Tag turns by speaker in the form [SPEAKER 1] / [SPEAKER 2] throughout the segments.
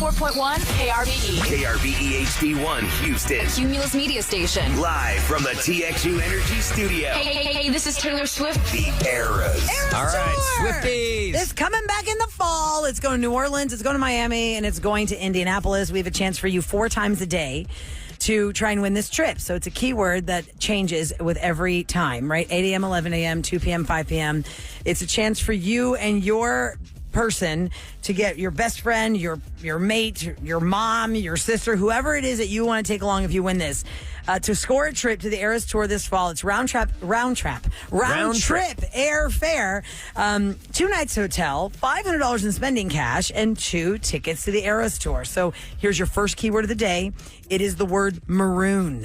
[SPEAKER 1] 104.1 KRBE.
[SPEAKER 2] KRBE HD1 Houston.
[SPEAKER 1] Cumulus Media Station.
[SPEAKER 2] Live from the TXU Energy Studio.
[SPEAKER 1] Hey, this is Taylor Swift.
[SPEAKER 2] The Eras.
[SPEAKER 3] All right, Swifties.
[SPEAKER 4] It's coming back in the fall. It's going to New Orleans, it's going to Miami, and it's going to Indianapolis. We have a chance for you 4 times a day to try and win this trip. So it's a keyword that changes with every time, right? 8 a.m., 11 a.m., 2 p.m., 5 p.m. It's a chance for you and your person to get your best friend, your mate, your mom, your sister, whoever it is that you want to take along if you win this, to score a trip to the Eras Tour this fall. It's round trip airfare, 2 nights hotel, $500 in spending cash, and 2 tickets to the Eras Tour. So here's your first keyword of the day. It is the word maroon.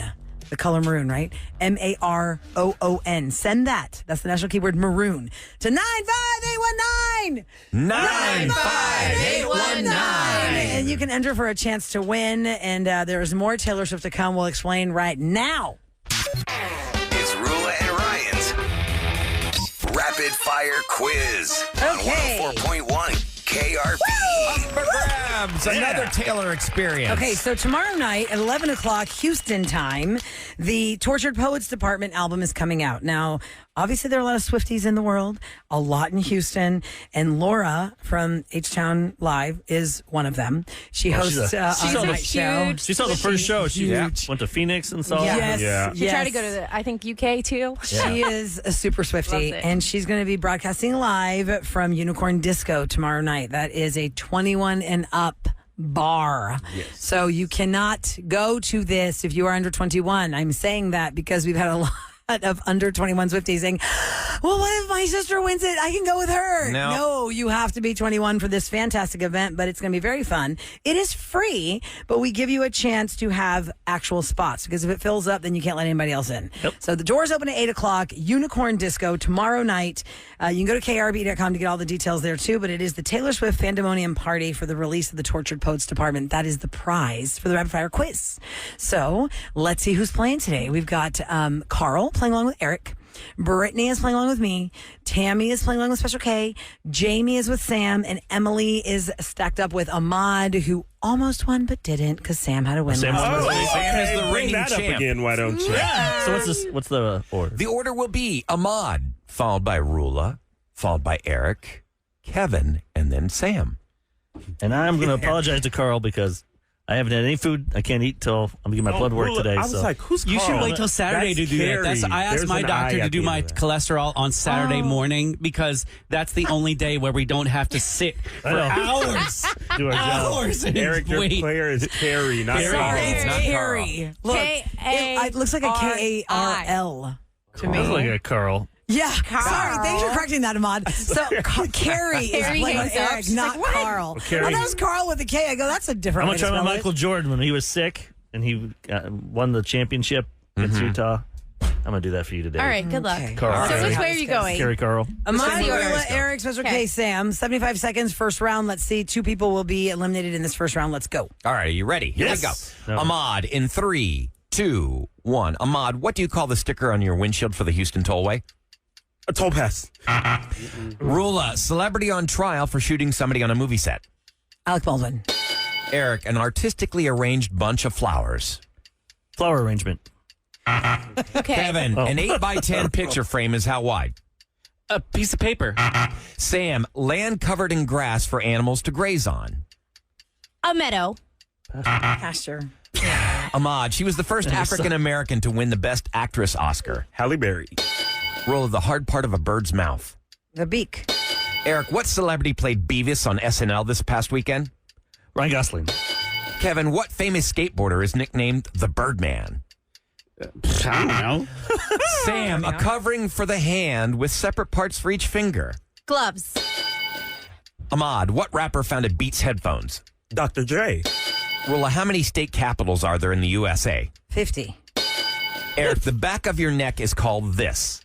[SPEAKER 4] The color maroon, right? MAROON. Send that. That's the national keyword maroon to 95819.
[SPEAKER 3] 95819.
[SPEAKER 4] And you can enter for a chance to win. And there's more Taylor Swift to come. We'll explain right now.
[SPEAKER 2] It's Roula and Ryan's Rapid Fire Quiz.
[SPEAKER 4] Okay.
[SPEAKER 2] On 104.1 KRB.
[SPEAKER 3] For grabs, another Taylor experience.
[SPEAKER 4] Okay, so tomorrow night at 11 o'clock Houston time, the Tortured Poets Department album is coming out. Now, obviously there are a lot of Swifties in the world, a lot in Houston, and Laura from H-Town Live is one of them. She hosts a night show.
[SPEAKER 5] She saw the first show. She went to Phoenix and saw it.
[SPEAKER 4] Yes.
[SPEAKER 5] Yeah.
[SPEAKER 6] She tried to go to the, I think, UK too.
[SPEAKER 4] She is a super Swiftie, and she's going to be broadcasting live from Unicorn Disco tomorrow night. That is a 21 and up bar. Yes. So you cannot go to this if you are under 21. I'm saying that because we've had a lot of under 21 Swifties saying, well, what if my sister wins it? I can go with her. No, you have to be 21 for this fantastic event, but it's going to be very fun. It is free, but we give you a chance to have actual spots because if it fills up, then you can't let anybody else in.
[SPEAKER 5] Yep.
[SPEAKER 4] So the doors open at 8 o'clock, Unicorn Disco tomorrow night. You can go to krb.com to get all the details there too, but it is the Taylor Swift Fandemonium Party for the release of the Tortured Poets Department. That is the prize for the Rapid Fire Quiz. So let's see who's playing today. We've got Carl playing along with Eric. Brittany is playing along with me. Tammy is playing along with Special K. Jamie is with Sam. And Emily is stacked up with Ahmad, who almost won but didn't because Sam had a win.
[SPEAKER 5] Sam
[SPEAKER 3] Sam is the
[SPEAKER 7] bring
[SPEAKER 3] reigning
[SPEAKER 7] that
[SPEAKER 3] champ.
[SPEAKER 7] up again, why don't you?
[SPEAKER 5] So what's the order?
[SPEAKER 3] The order will be Ahmad, followed by Roula, followed by Eric, Kevin, and then Sam.
[SPEAKER 5] And I'm going to apologize to Carl because I haven't had any food. I can't eat till I'm getting my blood work
[SPEAKER 7] Roula,
[SPEAKER 5] today.
[SPEAKER 7] I was like, who's Carl?
[SPEAKER 8] You should wait till Saturday
[SPEAKER 7] That's
[SPEAKER 8] to do
[SPEAKER 7] Carrie.
[SPEAKER 8] that. I asked
[SPEAKER 7] There's
[SPEAKER 8] my
[SPEAKER 7] an
[SPEAKER 8] doctor
[SPEAKER 7] I
[SPEAKER 8] to
[SPEAKER 7] at
[SPEAKER 8] do
[SPEAKER 7] the
[SPEAKER 8] my
[SPEAKER 7] end of that.
[SPEAKER 8] cholesterol on Saturday morning because that's the only day where we don't have to sit for hours.
[SPEAKER 5] Do our job.
[SPEAKER 8] Hours and
[SPEAKER 7] Eric, your
[SPEAKER 8] wait.
[SPEAKER 7] player is Carrie, not
[SPEAKER 4] Sorry,
[SPEAKER 7] Carl.
[SPEAKER 4] it's
[SPEAKER 3] not
[SPEAKER 4] Carrie. Look, it looks like a K-A-R-L to me.
[SPEAKER 5] Sounds like a Carl.
[SPEAKER 4] Yeah, sorry. Thanks for correcting that, Ahmad. So, Carrie is playing with
[SPEAKER 6] hangs up.
[SPEAKER 4] Eric,
[SPEAKER 6] She's
[SPEAKER 4] not
[SPEAKER 6] like, what?
[SPEAKER 4] Carl.
[SPEAKER 5] Well, Carrie-
[SPEAKER 4] Oh, that was Carl with a K. I go, that's a different
[SPEAKER 5] I'm
[SPEAKER 4] way
[SPEAKER 5] going to
[SPEAKER 4] to
[SPEAKER 5] try my
[SPEAKER 4] spell
[SPEAKER 5] Michael
[SPEAKER 4] it.
[SPEAKER 5] Jordan when he was sick and he won the championship against Utah. I'm going to do that for you today.
[SPEAKER 6] All right, good luck.
[SPEAKER 4] Okay.
[SPEAKER 5] Carl.
[SPEAKER 6] So
[SPEAKER 4] All
[SPEAKER 6] which
[SPEAKER 4] right.
[SPEAKER 6] way are you going?
[SPEAKER 5] Carrie Carl.
[SPEAKER 4] Ahmad,
[SPEAKER 6] Let's see where
[SPEAKER 4] Roula,
[SPEAKER 6] it's going.
[SPEAKER 4] Eric, Special K,
[SPEAKER 6] Okay.
[SPEAKER 4] Sam. 75 seconds, first round. Let's see. 2 people will be eliminated in this first round. Let's go.
[SPEAKER 3] All right, are you ready? Here
[SPEAKER 5] Yes.
[SPEAKER 3] we go.
[SPEAKER 5] No.
[SPEAKER 3] Ahmad, in 3, 2, 1. Ahmad, what do you call the sticker on your windshield for the Houston Tollway?
[SPEAKER 7] A toll pass.
[SPEAKER 3] Roula, celebrity on trial for shooting somebody on a movie set.
[SPEAKER 4] Alec Baldwin.
[SPEAKER 3] Eric, an artistically arranged bunch of flowers.
[SPEAKER 5] Flower arrangement.
[SPEAKER 6] Okay.
[SPEAKER 3] Kevin, an 8x10 picture frame is how wide?
[SPEAKER 8] A piece of paper.
[SPEAKER 3] Sam, land covered in grass for animals to graze on.
[SPEAKER 6] A meadow.
[SPEAKER 4] Pastor.
[SPEAKER 3] Ahmad, she was the first African American to win the Best Actress Oscar.
[SPEAKER 7] Halle Berry.
[SPEAKER 3] Rolla, the hard part of a bird's mouth.
[SPEAKER 4] The beak.
[SPEAKER 3] Eric, what celebrity played Beavis on SNL this past weekend?
[SPEAKER 5] Ryan Gosling.
[SPEAKER 3] Kevin, what famous skateboarder is nicknamed the Birdman?
[SPEAKER 8] I don't know.
[SPEAKER 3] Sam, a covering for the hand with separate parts for each finger.
[SPEAKER 6] Gloves.
[SPEAKER 3] Ahmad, what rapper founded Beats headphones?
[SPEAKER 7] Dr. Dre.
[SPEAKER 3] Rolla, how many state capitals are there in the USA?
[SPEAKER 4] 50.
[SPEAKER 3] Eric, the back of your neck is called this.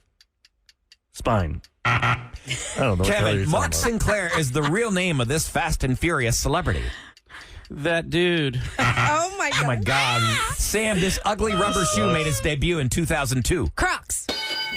[SPEAKER 5] Spine. I don't know.
[SPEAKER 3] Kevin, Mark Sinclair is the real name of this Fast and Furious celebrity.
[SPEAKER 8] That dude.
[SPEAKER 6] Oh my
[SPEAKER 3] Oh my God. Sam, this ugly rubber shoe made its debut in 2002.
[SPEAKER 6] Crocs.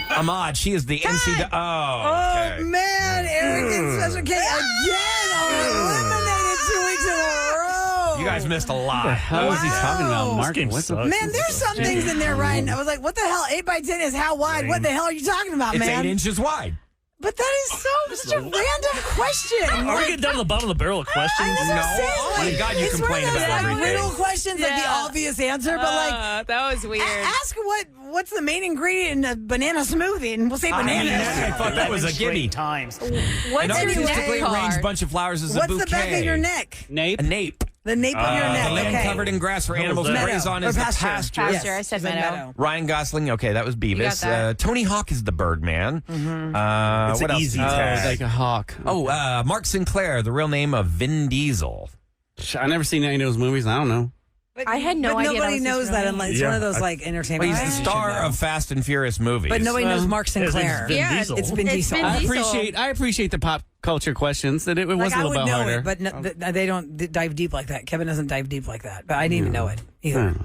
[SPEAKER 3] Ahmad, she is the NCAA. Oh, okay.
[SPEAKER 4] Man, Eric and Special K again are eliminated 2 weeks in a row.
[SPEAKER 3] You guys missed a lot.
[SPEAKER 8] How is he talking about Mark?
[SPEAKER 5] game
[SPEAKER 8] What's the
[SPEAKER 5] sucks.
[SPEAKER 4] Man, there's some things in there, Ryan. I was like, what the hell? 8 by 10 is how wide? What the hell are you talking about,
[SPEAKER 3] It's
[SPEAKER 4] man?
[SPEAKER 3] 8 inches wide.
[SPEAKER 4] But that is such a random question.
[SPEAKER 5] Are we getting down to the bottom of the barrel of questions?
[SPEAKER 4] I know what I'm saying,
[SPEAKER 3] Oh, my God, you
[SPEAKER 4] it's one
[SPEAKER 3] complain
[SPEAKER 4] of those,
[SPEAKER 3] about
[SPEAKER 4] like,
[SPEAKER 3] everything.
[SPEAKER 4] riddle questions, like the
[SPEAKER 1] Yeah.
[SPEAKER 4] obvious answer, but like,
[SPEAKER 1] that was weird.
[SPEAKER 4] ask what's the main ingredient in a banana smoothie, and we'll say bananas.
[SPEAKER 3] I thought that was a gimme.
[SPEAKER 1] What's
[SPEAKER 3] An
[SPEAKER 1] your
[SPEAKER 3] artistically
[SPEAKER 1] neck
[SPEAKER 3] arranged
[SPEAKER 1] card?
[SPEAKER 3] bunch of flowers is a
[SPEAKER 4] What's
[SPEAKER 3] bouquet.
[SPEAKER 4] the back of your neck?
[SPEAKER 8] Nape?
[SPEAKER 3] A nape.
[SPEAKER 4] The nape of your neck.
[SPEAKER 3] The land
[SPEAKER 4] Okay.
[SPEAKER 3] covered in grass for
[SPEAKER 5] What was
[SPEAKER 3] animals to
[SPEAKER 5] that?
[SPEAKER 3] graze on
[SPEAKER 4] Or
[SPEAKER 3] is the
[SPEAKER 4] pasture.
[SPEAKER 3] pasture.
[SPEAKER 1] Pasture.
[SPEAKER 4] Yes,
[SPEAKER 1] I said
[SPEAKER 4] it's a
[SPEAKER 1] meadow.
[SPEAKER 3] Ryan Gosling, okay, that was Beavis.
[SPEAKER 1] got that.
[SPEAKER 3] Tony Hawk is the Birdman.
[SPEAKER 7] It's
[SPEAKER 3] what
[SPEAKER 7] an
[SPEAKER 3] else?
[SPEAKER 7] easy
[SPEAKER 8] Oh,
[SPEAKER 7] tag.
[SPEAKER 8] like a hawk.
[SPEAKER 3] Mark Sinclair, the real name of Vin Diesel.
[SPEAKER 8] I never seen any of those movies. I don't know.
[SPEAKER 6] I had no
[SPEAKER 4] but
[SPEAKER 6] idea that
[SPEAKER 4] nobody
[SPEAKER 6] was his
[SPEAKER 4] knows
[SPEAKER 6] real
[SPEAKER 4] that
[SPEAKER 6] name.
[SPEAKER 4] unless it's
[SPEAKER 7] Yeah,
[SPEAKER 4] one of those
[SPEAKER 7] I-
[SPEAKER 4] like
[SPEAKER 3] Well,
[SPEAKER 4] entertainment.
[SPEAKER 3] he's
[SPEAKER 4] things
[SPEAKER 3] the
[SPEAKER 4] you should
[SPEAKER 3] star
[SPEAKER 4] know.
[SPEAKER 3] of Fast and Furious movies.
[SPEAKER 4] But nobody knows Mark
[SPEAKER 5] His name's
[SPEAKER 4] Sinclair.
[SPEAKER 5] Vin
[SPEAKER 6] Yeah,
[SPEAKER 5] Diesel.
[SPEAKER 4] It's Vin Diesel.
[SPEAKER 6] Vin Diesel.
[SPEAKER 8] I appreciate the pop culture questions. That it was
[SPEAKER 4] Like,
[SPEAKER 8] a
[SPEAKER 4] I
[SPEAKER 8] little
[SPEAKER 4] would
[SPEAKER 8] bit
[SPEAKER 4] know
[SPEAKER 8] harder.
[SPEAKER 4] it, but they don't dive deep like that. Kevin doesn't dive deep like that, but I didn't even know it either.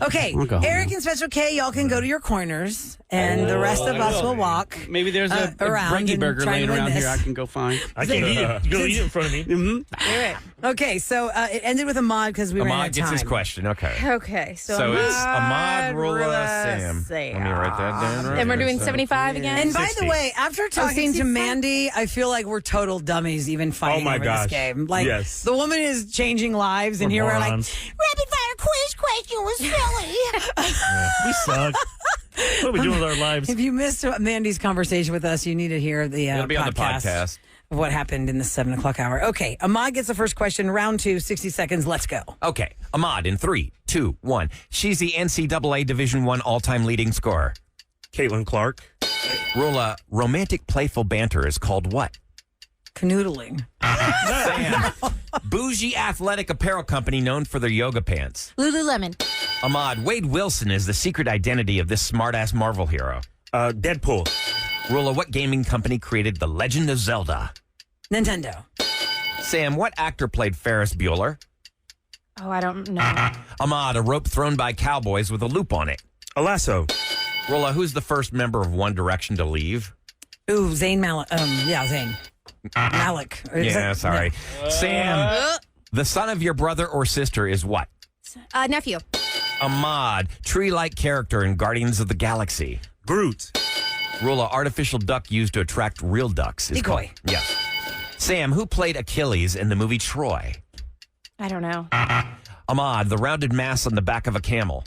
[SPEAKER 4] Okay,
[SPEAKER 8] I'll go home
[SPEAKER 4] Eric
[SPEAKER 8] now.
[SPEAKER 4] and Special K, y'all can go to your corners, and the rest of us will walk.
[SPEAKER 8] Maybe there's a
[SPEAKER 4] around
[SPEAKER 8] Breggy
[SPEAKER 4] and
[SPEAKER 8] burger
[SPEAKER 4] try
[SPEAKER 8] laying
[SPEAKER 4] to win
[SPEAKER 8] around here.
[SPEAKER 4] this.
[SPEAKER 8] I can go find.
[SPEAKER 5] I can't eat it. You're going to eat it in front of me.
[SPEAKER 6] Do it.
[SPEAKER 4] Okay, so it ended with Ahmad because we ran out
[SPEAKER 3] Ahmad
[SPEAKER 4] of
[SPEAKER 3] gets
[SPEAKER 4] time.
[SPEAKER 3] his question. Okay.
[SPEAKER 6] Okay, so
[SPEAKER 3] It's Ahmad, Roula,
[SPEAKER 6] Rula,
[SPEAKER 3] Sam. Let me write that down. Right
[SPEAKER 6] And we're
[SPEAKER 3] here.
[SPEAKER 6] doing 75 again?
[SPEAKER 4] And by
[SPEAKER 5] 60.
[SPEAKER 4] the way, after talking to
[SPEAKER 6] 65?
[SPEAKER 4] Mandy, I feel like we're total dummies even fighting
[SPEAKER 7] my
[SPEAKER 4] over
[SPEAKER 7] gosh.
[SPEAKER 4] this game. Like,
[SPEAKER 7] Yes.
[SPEAKER 4] the woman is changing lives, and
[SPEAKER 5] We're
[SPEAKER 4] here we're like,
[SPEAKER 5] morons.
[SPEAKER 4] rapid fire quiz question was silly.
[SPEAKER 5] We suck. What are we doing with our lives?
[SPEAKER 4] If you missed Mandy's conversation with us, you need to hear the,
[SPEAKER 3] It'll be on the podcast.
[SPEAKER 4] of what happened in the 7 o'clock hour. Okay, Ahmad gets the first question. Round 2, 60 seconds. Let's go.
[SPEAKER 3] Okay, Ahmad in 3, 2, 1. She's the NCAA Division I all-time leading scorer.
[SPEAKER 7] Caitlin Clark.
[SPEAKER 3] Roula, romantic playful banter is called what?
[SPEAKER 4] Canoodling.
[SPEAKER 3] Sam, bougie athletic apparel company known for their yoga pants.
[SPEAKER 6] Lululemon.
[SPEAKER 3] Ahmad, Wade Wilson is the secret identity of this smartass Marvel hero.
[SPEAKER 7] Deadpool.
[SPEAKER 3] Roula, what gaming company created The Legend of Zelda?
[SPEAKER 4] Nintendo.
[SPEAKER 3] Sam, what actor played Ferris Bueller?
[SPEAKER 6] Oh, I don't know.
[SPEAKER 3] Ahmad, a rope thrown by cowboys with a loop on it.
[SPEAKER 7] A lasso.
[SPEAKER 3] Roula, who's the first member of One Direction to leave?
[SPEAKER 4] Ooh, Zayn Malik. Zayn Malik. Or is
[SPEAKER 3] Yeah,
[SPEAKER 4] it-
[SPEAKER 3] sorry. Sam, the son of your brother or sister is what?
[SPEAKER 6] Nephew.
[SPEAKER 3] Ahmad, tree-like character in Guardians of the Galaxy.
[SPEAKER 7] Groot.
[SPEAKER 3] Roula, artificial duck used to attract real ducks. Is
[SPEAKER 4] Decoy.
[SPEAKER 3] called- Yes. Sam, who played Achilles in the movie Troy?
[SPEAKER 6] I don't know.
[SPEAKER 3] Ahmad, the rounded mass on the back of a camel.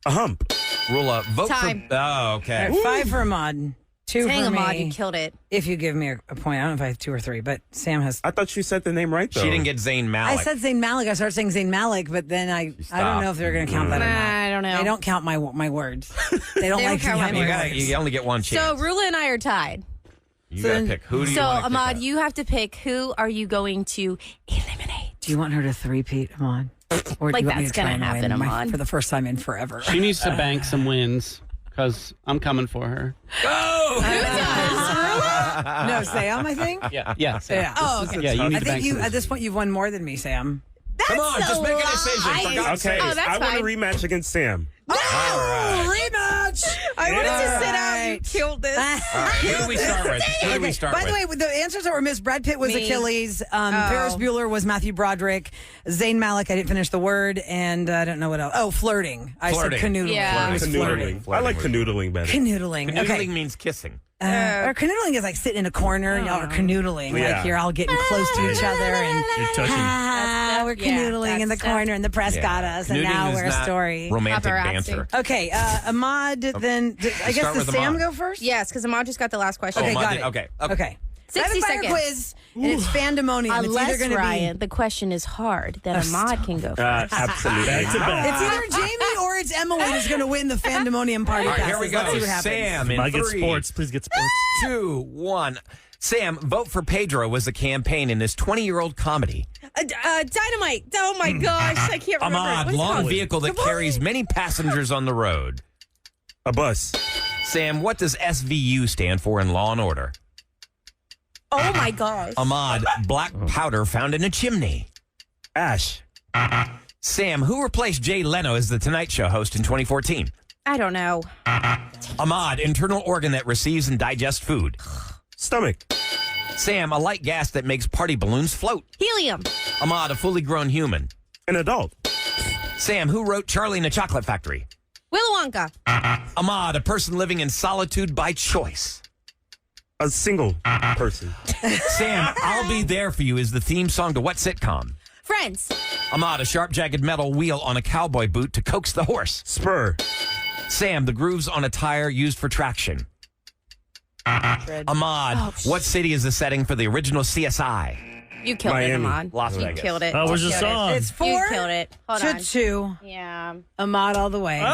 [SPEAKER 7] A hump.
[SPEAKER 3] Roula, vote
[SPEAKER 6] Time.
[SPEAKER 3] for... Oh,
[SPEAKER 4] All
[SPEAKER 3] okay.
[SPEAKER 4] right, 5 for Ahmad. 2
[SPEAKER 6] Dang,
[SPEAKER 4] for
[SPEAKER 6] Ahmad,
[SPEAKER 4] me.
[SPEAKER 6] you killed it.
[SPEAKER 4] If you give me a point. I don't know if I have 2 or 3, but Sam has.
[SPEAKER 7] I thought you said the name right, though.
[SPEAKER 3] She didn't get Zayn
[SPEAKER 4] I
[SPEAKER 3] Malik.
[SPEAKER 4] said Zayn Malik. I started saying Zayn Malik, but then I don't
[SPEAKER 3] stopped.
[SPEAKER 4] know if they're going to count that or not.
[SPEAKER 6] I don't know.
[SPEAKER 4] They don't count my words. They don't
[SPEAKER 6] They
[SPEAKER 4] like
[SPEAKER 6] don't count
[SPEAKER 4] to count
[SPEAKER 6] my
[SPEAKER 3] you,
[SPEAKER 4] my
[SPEAKER 3] gotta,
[SPEAKER 4] words.
[SPEAKER 3] you only get one
[SPEAKER 6] So
[SPEAKER 3] chance.
[SPEAKER 6] Rula and I are tied.
[SPEAKER 3] You got to pick. Who do you
[SPEAKER 6] So
[SPEAKER 3] want to
[SPEAKER 6] Ahmad,
[SPEAKER 3] pick
[SPEAKER 6] you have to pick who are you going to eliminate?
[SPEAKER 4] Do you want her to three-peat, Ahmad? Or
[SPEAKER 6] Like,
[SPEAKER 4] do you want me
[SPEAKER 6] that's
[SPEAKER 4] to try
[SPEAKER 6] gonna
[SPEAKER 4] and win
[SPEAKER 6] happen, Ahmad.
[SPEAKER 4] for the first time in forever?
[SPEAKER 8] She needs to bank some wins because I'm coming for her.
[SPEAKER 4] No, Sam, I think.
[SPEAKER 8] Yeah.
[SPEAKER 4] Yeah.
[SPEAKER 6] Oh, okay.
[SPEAKER 8] Yeah, you need
[SPEAKER 4] I
[SPEAKER 8] to
[SPEAKER 4] think
[SPEAKER 8] bank
[SPEAKER 4] you
[SPEAKER 8] some
[SPEAKER 4] at this point you've won more than me, Sam.
[SPEAKER 3] Come on, just make a decision. For
[SPEAKER 6] I-
[SPEAKER 3] God's
[SPEAKER 7] Okay,
[SPEAKER 3] sake.
[SPEAKER 6] Oh, that's
[SPEAKER 7] I want a
[SPEAKER 6] fine.
[SPEAKER 7] rematch against Sam.
[SPEAKER 4] Rematch!
[SPEAKER 6] I
[SPEAKER 7] wanted to sit
[SPEAKER 6] out and kill this.
[SPEAKER 3] Who do we start with? Who do we start
[SPEAKER 4] By
[SPEAKER 3] with?
[SPEAKER 4] the way, the answers that were missed, Brad Pitt was
[SPEAKER 6] Me.
[SPEAKER 4] Achilles, Ferris Bueller was Matthew Broderick, Zayn Malik, I didn't finish the word, and I don't know what else. Oh, flirting. I
[SPEAKER 3] Flirting.
[SPEAKER 4] said canoodling.
[SPEAKER 6] Yeah.
[SPEAKER 4] It was flirting.
[SPEAKER 7] Canoodling. I like canoodling better.
[SPEAKER 4] Canoodling.
[SPEAKER 3] Canoodling
[SPEAKER 4] Okay.
[SPEAKER 3] means kissing.
[SPEAKER 4] Or canoodling is like sitting in a corner and y'all are canoodling.
[SPEAKER 7] Yeah.
[SPEAKER 4] Like you're all getting close to each other and
[SPEAKER 5] You're touching.
[SPEAKER 4] we're
[SPEAKER 6] Yeah,
[SPEAKER 4] canoodling in the
[SPEAKER 6] that's
[SPEAKER 4] corner and the press got us and
[SPEAKER 3] Canoodling
[SPEAKER 4] now
[SPEAKER 3] is
[SPEAKER 4] we're a
[SPEAKER 3] not
[SPEAKER 4] story.
[SPEAKER 3] Romantic
[SPEAKER 6] Paparazzi.
[SPEAKER 3] banter.
[SPEAKER 4] Okay, Ahmad, then I guess
[SPEAKER 3] start
[SPEAKER 4] does
[SPEAKER 3] with
[SPEAKER 4] Sam
[SPEAKER 3] Ahmad.
[SPEAKER 4] go first?
[SPEAKER 6] Yes, because Ahmad just got the last question.
[SPEAKER 4] Okay,
[SPEAKER 3] Ahmad
[SPEAKER 4] got
[SPEAKER 3] did-
[SPEAKER 4] it.
[SPEAKER 3] okay.
[SPEAKER 4] Okay.
[SPEAKER 6] 60
[SPEAKER 4] Rapid fire
[SPEAKER 6] seconds.
[SPEAKER 4] quiz, and it's fandemonium. It's either
[SPEAKER 6] Unless,
[SPEAKER 4] going to
[SPEAKER 6] Ryan, the question is hard, then Ahmad can go first.
[SPEAKER 7] Absolutely.
[SPEAKER 5] Back to
[SPEAKER 4] be.
[SPEAKER 5] back.
[SPEAKER 4] It's either Jamie or it's Emily who's going to win the fandemonium party
[SPEAKER 3] All right,
[SPEAKER 4] passes.
[SPEAKER 3] here we go.
[SPEAKER 4] Let's see what happens.
[SPEAKER 3] Sam in
[SPEAKER 5] I get
[SPEAKER 3] 3,
[SPEAKER 5] sports. Please get sports.
[SPEAKER 3] 2, 1. Sam, Vote for Pedro was the campaign in this 20-year-old comedy.
[SPEAKER 6] Dynamite. Oh my gosh, I can't remember.
[SPEAKER 3] Ahmad,
[SPEAKER 6] What's it
[SPEAKER 3] long
[SPEAKER 6] called?
[SPEAKER 3] vehicle that carries many passengers on the road.
[SPEAKER 7] A bus.
[SPEAKER 3] Sam, what does SVU stand for in Law and Order?
[SPEAKER 6] Oh my gosh.
[SPEAKER 3] Ahmad, black powder found in a chimney.
[SPEAKER 7] Ash.
[SPEAKER 3] Sam, who replaced Jay Leno as the Tonight Show host in 2014?
[SPEAKER 6] I don't know.
[SPEAKER 3] Ahmad, internal organ that receives and digests food.
[SPEAKER 7] Stomach.
[SPEAKER 3] Sam, a light gas that makes party balloons float.
[SPEAKER 6] Helium.
[SPEAKER 3] Ahmad, a fully grown human.
[SPEAKER 7] An adult.
[SPEAKER 3] Sam, who wrote Charlie and the Chocolate Factory?
[SPEAKER 6] Willy Wonka.
[SPEAKER 3] Ahmad, a person living in solitude by choice.
[SPEAKER 7] A single person.
[SPEAKER 3] Sam, I'll Be There For You is the theme song to what sitcom?
[SPEAKER 6] Friends.
[SPEAKER 3] Ahmad, a sharp, jagged metal wheel on a cowboy boot to coax the horse.
[SPEAKER 7] Spur.
[SPEAKER 3] Sam, the grooves on a tire used for traction. Ahmad, what city is the setting for the original CSI?
[SPEAKER 6] You killed
[SPEAKER 7] Miami.
[SPEAKER 6] it, Ahmad.
[SPEAKER 3] Las
[SPEAKER 6] You
[SPEAKER 3] Vegas.
[SPEAKER 6] killed it.
[SPEAKER 5] Oh, where's
[SPEAKER 6] You
[SPEAKER 5] the
[SPEAKER 6] killed it.
[SPEAKER 5] song?
[SPEAKER 4] It's 4
[SPEAKER 6] You killed it. Hold
[SPEAKER 4] to
[SPEAKER 6] on.
[SPEAKER 4] 2.
[SPEAKER 6] Yeah.
[SPEAKER 4] Ahmad all the way. Redeemed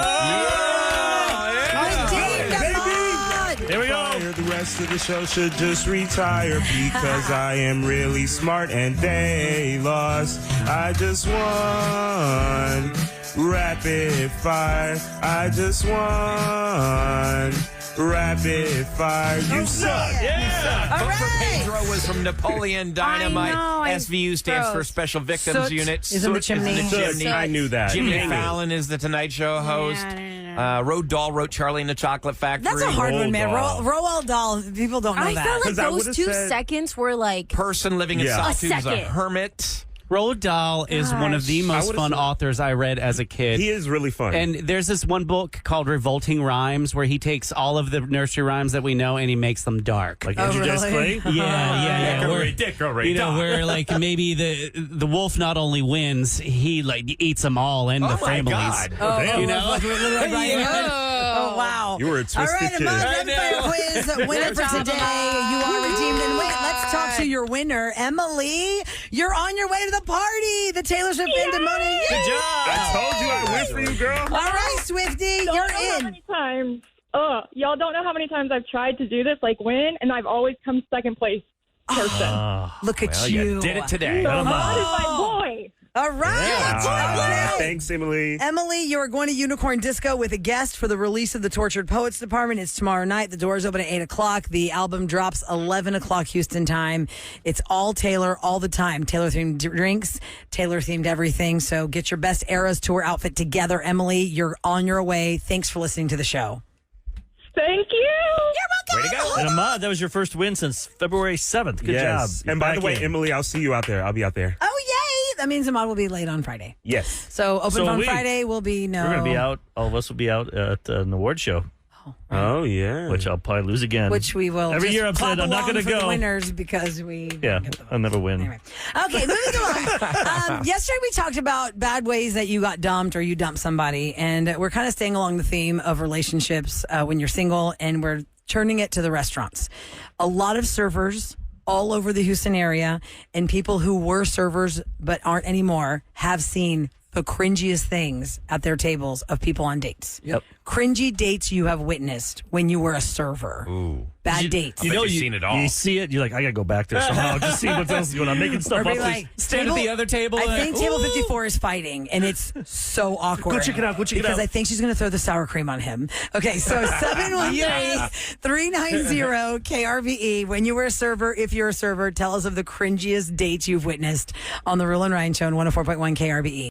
[SPEAKER 4] Ahmad.
[SPEAKER 5] Here we go.
[SPEAKER 7] The rest of the show should just retire because I am really smart and they lost. I just won. Rapid fire. I just won. Rapid fire. You suck.
[SPEAKER 3] Yeah. Vote for
[SPEAKER 4] right.
[SPEAKER 3] Pedro was from Napoleon Dynamite.
[SPEAKER 6] I know,
[SPEAKER 3] SVU stands for
[SPEAKER 6] gross.
[SPEAKER 3] Special Victims
[SPEAKER 4] Soot
[SPEAKER 3] Unit.
[SPEAKER 4] is in the
[SPEAKER 3] Soot
[SPEAKER 4] chimney.
[SPEAKER 7] Soot. I knew that.
[SPEAKER 3] Jimmy
[SPEAKER 7] Dang it.
[SPEAKER 3] Fallon is the Tonight Show host. Roald Dahl wrote Charlie and the Chocolate Factory.
[SPEAKER 4] That's a hard one, man.
[SPEAKER 7] Roald
[SPEAKER 4] Roald Dahl. People don't know
[SPEAKER 6] I
[SPEAKER 4] that.
[SPEAKER 6] felt like
[SPEAKER 7] 'Cause I
[SPEAKER 6] those
[SPEAKER 7] would've
[SPEAKER 6] 2
[SPEAKER 7] said-
[SPEAKER 6] seconds were like.
[SPEAKER 3] Person living in
[SPEAKER 7] Yeah.
[SPEAKER 3] solitude
[SPEAKER 6] A
[SPEAKER 3] is a
[SPEAKER 6] second.
[SPEAKER 3] hermit.
[SPEAKER 8] Roald Dahl is one of the most
[SPEAKER 7] would've
[SPEAKER 8] fun
[SPEAKER 7] said-
[SPEAKER 8] authors I read as a kid.
[SPEAKER 7] He is really fun.
[SPEAKER 8] And there's this one book called Revolting Rhymes where he takes all of the nursery rhymes that we know and he makes them dark.
[SPEAKER 5] Like
[SPEAKER 4] Oh,
[SPEAKER 5] Andrew Dice
[SPEAKER 4] really?
[SPEAKER 5] Clay?
[SPEAKER 8] yeah. Where,
[SPEAKER 3] Dickory,
[SPEAKER 8] you know, where like maybe the wolf not only wins, he like eats them all and the
[SPEAKER 3] my
[SPEAKER 8] families.
[SPEAKER 3] God.
[SPEAKER 7] damn.
[SPEAKER 8] You know?
[SPEAKER 4] Like Little Red Riding Hood? Oh, wow.
[SPEAKER 7] You were a
[SPEAKER 4] All
[SPEAKER 7] twisted
[SPEAKER 4] right,
[SPEAKER 7] kid.
[SPEAKER 4] Ahmad,
[SPEAKER 3] I
[SPEAKER 4] Rapid Fire
[SPEAKER 3] know.
[SPEAKER 4] Quiz winner for today. You are redeemed. And wait, let's talk to your winner, Emily. You're on your way to the party. The Taylor Swift Pandemonium.
[SPEAKER 3] Good job.
[SPEAKER 7] I told you I went for you, girl.
[SPEAKER 4] All right, Swifty,
[SPEAKER 9] Don't
[SPEAKER 4] you're
[SPEAKER 9] know how
[SPEAKER 4] in.
[SPEAKER 9] many times. Y'all don't know how many times I've tried to do this, like win, and I've always come second place person.
[SPEAKER 4] Look at
[SPEAKER 3] Well,
[SPEAKER 4] you.
[SPEAKER 3] you did it today.
[SPEAKER 9] So Ahmad is my boy.
[SPEAKER 4] All right. Okay.
[SPEAKER 7] Thanks, Emily.
[SPEAKER 4] Emily, you're going to Unicorn Disco with a guest for the release of the Tortured Poets Department. It's tomorrow night. The doors open at 8 o'clock. The album drops 11 o'clock Houston time. It's all Taylor all the time. Taylor-themed drinks, Taylor-themed everything. So get your best Eras Tour outfit together. Emily, you're on your way. Thanks for listening to the show.
[SPEAKER 9] Thank you.
[SPEAKER 3] Way to go.
[SPEAKER 5] And Ahmad, that was your first win since February 7th. Good
[SPEAKER 7] Yes.
[SPEAKER 5] job.
[SPEAKER 7] And by the
[SPEAKER 5] Back
[SPEAKER 7] way,
[SPEAKER 5] in.
[SPEAKER 7] Emily, I'll see you out there. I'll be out there.
[SPEAKER 4] Oh, yay. That means Ahmad will be late on Friday.
[SPEAKER 7] Yes.
[SPEAKER 4] So open
[SPEAKER 5] So
[SPEAKER 4] on
[SPEAKER 5] we-
[SPEAKER 4] Friday will be no.
[SPEAKER 5] We're going to be out. All of us will be out at an award show,
[SPEAKER 7] Oh, yeah.
[SPEAKER 5] which I'll probably lose again.
[SPEAKER 4] Which we will.
[SPEAKER 5] Every
[SPEAKER 4] just
[SPEAKER 5] year I've
[SPEAKER 4] clap
[SPEAKER 5] said I'm not
[SPEAKER 4] along
[SPEAKER 5] going to
[SPEAKER 4] for the
[SPEAKER 5] go.
[SPEAKER 4] winners because we.
[SPEAKER 5] Yeah,
[SPEAKER 4] get them.
[SPEAKER 5] I'll never win.
[SPEAKER 4] Anyway. Okay, moving along. Yesterday we talked about bad ways that you got dumped or you dumped somebody, and we're kind of staying along the theme of relationships when you're single, and we're turning it to the restaurants. A lot of servers all over the Houston area and people who were servers but aren't anymore have seen the cringiest things at their tables of people on dates.
[SPEAKER 5] Yep.
[SPEAKER 4] Cringy dates you have witnessed when you were a server.
[SPEAKER 3] Ooh.
[SPEAKER 4] Bad dates.
[SPEAKER 3] I bet you've seen it all.
[SPEAKER 5] You see it, you're like, I got to go back there somehow. Just see what else is going on. I'm making stuff
[SPEAKER 4] Or
[SPEAKER 5] up.
[SPEAKER 4] be like,
[SPEAKER 8] Stand at the other table.
[SPEAKER 4] I
[SPEAKER 8] and-
[SPEAKER 4] think table 54 is fighting, and it's so awkward.
[SPEAKER 5] Go check it out, go check it
[SPEAKER 4] Because
[SPEAKER 5] out.
[SPEAKER 4] I think she's going to throw the sour cream on him. Okay, so 713-390-KRVE. When you were a server, if you're a server, tell us of the cringiest dates you've witnessed on the Roula and Ryan Show on 104.1 KRVE.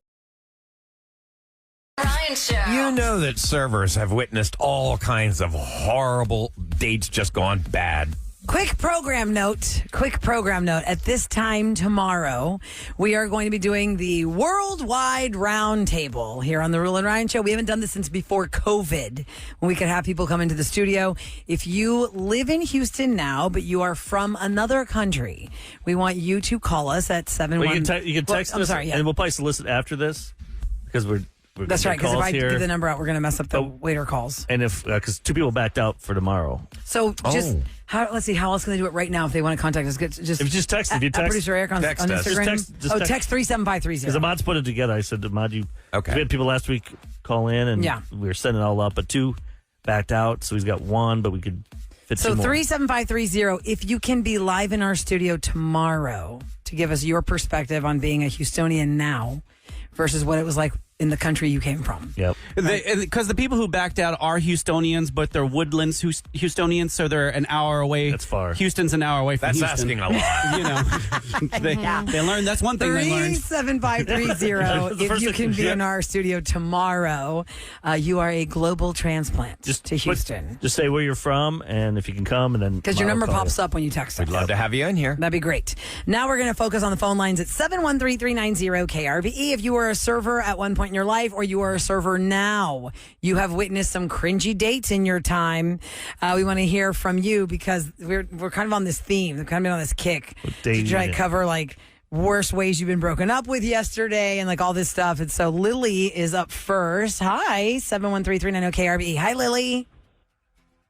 [SPEAKER 1] Ryan Show.
[SPEAKER 3] You know that servers have witnessed all kinds of horrible dates just gone bad.
[SPEAKER 4] Quick program note. At this time tomorrow, we are going to be doing the worldwide roundtable here on the Roula and Ryan Show. We haven't done this since before COVID, when we could have people come into the studio. If you live in Houston now, but you are from another country, we want you to call us at 71.
[SPEAKER 5] Well, you can text
[SPEAKER 4] I'm
[SPEAKER 5] us,
[SPEAKER 4] sorry, yeah.
[SPEAKER 5] and we'll probably solicit after this because we're
[SPEAKER 4] That's
[SPEAKER 5] gonna
[SPEAKER 4] right,
[SPEAKER 5] get
[SPEAKER 4] because if
[SPEAKER 5] calls
[SPEAKER 4] I
[SPEAKER 5] here.
[SPEAKER 4] give the number out, we're going to mess up the
[SPEAKER 5] Oh.
[SPEAKER 4] waiter calls.
[SPEAKER 5] And if because 2 people backed out for tomorrow.
[SPEAKER 4] So just, let's see, how else can they do it right now if they want to contact us? Just
[SPEAKER 5] If you just text, if you
[SPEAKER 4] at
[SPEAKER 5] text,
[SPEAKER 4] Producer Eric on
[SPEAKER 3] text us.
[SPEAKER 4] Instagram.
[SPEAKER 5] Just text-
[SPEAKER 4] text 37530.
[SPEAKER 5] because Ahmad's put it together. I said, Ahmad, you.
[SPEAKER 3] Okay.
[SPEAKER 5] We had people last week call in, and
[SPEAKER 4] Yeah.
[SPEAKER 5] we were setting it all up, but 2 backed out, so he's got 1, but we could fit
[SPEAKER 4] So
[SPEAKER 5] 2 more.
[SPEAKER 4] 37530, if you can be live in our studio tomorrow to give us your perspective on being a Houstonian now versus what it was like in the country you came from.
[SPEAKER 5] Yep.
[SPEAKER 8] Because the people who backed out are Houstonians, but they're Woodlands Houstonians, so they're an hour away.
[SPEAKER 5] That's far.
[SPEAKER 8] Houston's an hour away from
[SPEAKER 3] That's
[SPEAKER 8] Houston.
[SPEAKER 3] asking a lot.
[SPEAKER 8] You know, they learned. That's one thing they learned.
[SPEAKER 4] 37530. If
[SPEAKER 5] first
[SPEAKER 4] you
[SPEAKER 5] thing-
[SPEAKER 4] can be in our studio tomorrow, you are a global transplant to Houston.
[SPEAKER 5] Just say where you're from, and if you can come, and then
[SPEAKER 4] Because your number pops up when you text us.
[SPEAKER 3] We'd love to have you in here.
[SPEAKER 4] That'd be great. Now we're going to focus on the phone lines at 713-390-KRVE. If you were a server at one point in your life or you are a server now, you have witnessed some cringy dates in your time. We want to hear from you because we're kind of on this theme. We're kind of on this kick to try to cover like worst ways you've been broken up with yesterday and like all this stuff. And so Lily is up first. Hi, 713-390-KRVE. Hi, Lily.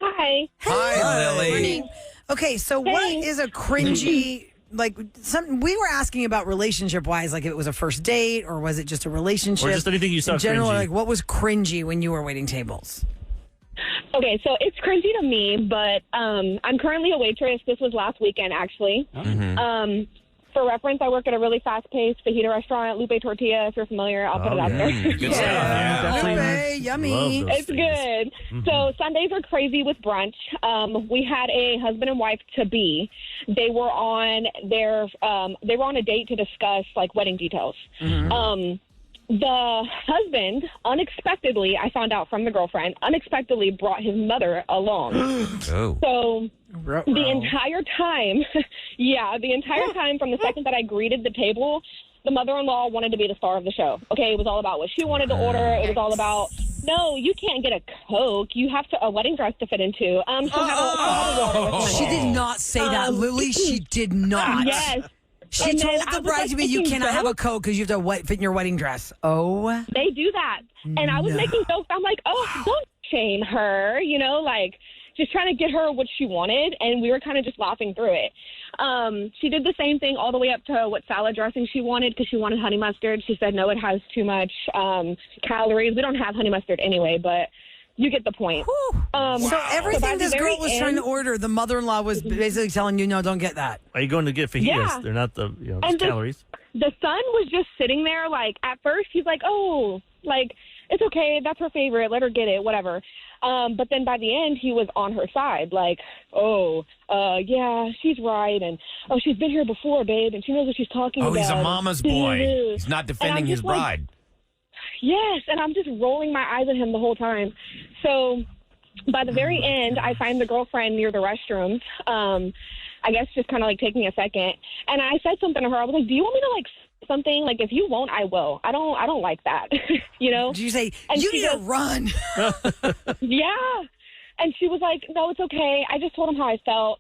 [SPEAKER 9] Hi.
[SPEAKER 3] Hi, Lily.
[SPEAKER 4] Okay, so what is a cringy like? We were asking about relationship wise, like if it was a first date or was it just a relationship,
[SPEAKER 5] or just anything you saw
[SPEAKER 4] in general.
[SPEAKER 5] cringy.
[SPEAKER 4] Like what was cringy when you were waiting tables?
[SPEAKER 9] Okay, so it's cringy to me, but I'm currently a waitress. This was last weekend, actually. For reference, I work at a really fast-paced fajita restaurant, Lupe Tortilla. If you're familiar, I'll put it out there.
[SPEAKER 3] Good stuff. Yeah.
[SPEAKER 4] Lupe, yummy.
[SPEAKER 5] Love those
[SPEAKER 9] It's
[SPEAKER 5] things.
[SPEAKER 9] good. So Sundays are crazy with brunch. We had a husband and wife to be. They were on a date to discuss like wedding details. The husband unexpectedly, I found out from the girlfriend, unexpectedly brought his mother along.
[SPEAKER 3] Oh.
[SPEAKER 9] So the entire time, the entire time from the second that I greeted the table, the mother-in-law wanted to be the star of the show. Okay, it was all about what she wanted to order. It was all about, no, you can't get a Coke. You have a wedding dress to fit into. She'll have a water with my
[SPEAKER 4] She did not say that, Lily. She did not.
[SPEAKER 9] Yes.
[SPEAKER 4] She
[SPEAKER 9] And
[SPEAKER 4] told
[SPEAKER 9] then I
[SPEAKER 4] the
[SPEAKER 9] was,
[SPEAKER 4] bride
[SPEAKER 9] like,
[SPEAKER 4] to be, you
[SPEAKER 9] making
[SPEAKER 4] cannot have a
[SPEAKER 9] jokes.
[SPEAKER 4] Coke because you have to fit in your wedding dress. Oh.
[SPEAKER 9] They do that. And I was making jokes. I'm like, oh, don't shame her, like just trying to get her what she wanted. And we were kind of just laughing through it. She did the same thing all the way up to what salad dressing she wanted because she wanted honey mustard. She said, no, it has too much calories. We don't have honey mustard anyway, but you get the point.
[SPEAKER 4] So everything
[SPEAKER 9] by the
[SPEAKER 4] this girl
[SPEAKER 9] very
[SPEAKER 4] was trying to
[SPEAKER 9] end-
[SPEAKER 4] order, the mother-in-law was basically telling you, no, don't get that.
[SPEAKER 5] Are you going to get fajitas?
[SPEAKER 9] Yeah.
[SPEAKER 5] They're not the
[SPEAKER 9] And
[SPEAKER 5] calories.
[SPEAKER 9] The son was just sitting there, like, at first he's like, oh, like, it's okay. That's her favorite. Let her get it, whatever. But then by the end, he was on her side, like, yeah, she's right. And, she's been here before, babe, and she knows what she's talking about.
[SPEAKER 3] Oh, he's a mama's boy. He's not defending his bride.
[SPEAKER 9] Yes, and I'm just rolling my eyes at him the whole time. So by the very end, I find the girlfriend near the restrooms. I guess just kind of like taking a second. And I said something to her. I was like, do you want me to like something? Like if you won't, I will. I don't like that.
[SPEAKER 4] Did you say,
[SPEAKER 9] And
[SPEAKER 4] you
[SPEAKER 9] she
[SPEAKER 4] need to
[SPEAKER 9] goes,
[SPEAKER 4] run?
[SPEAKER 9] Yeah. And she was like, no, it's okay. I just told him how I felt.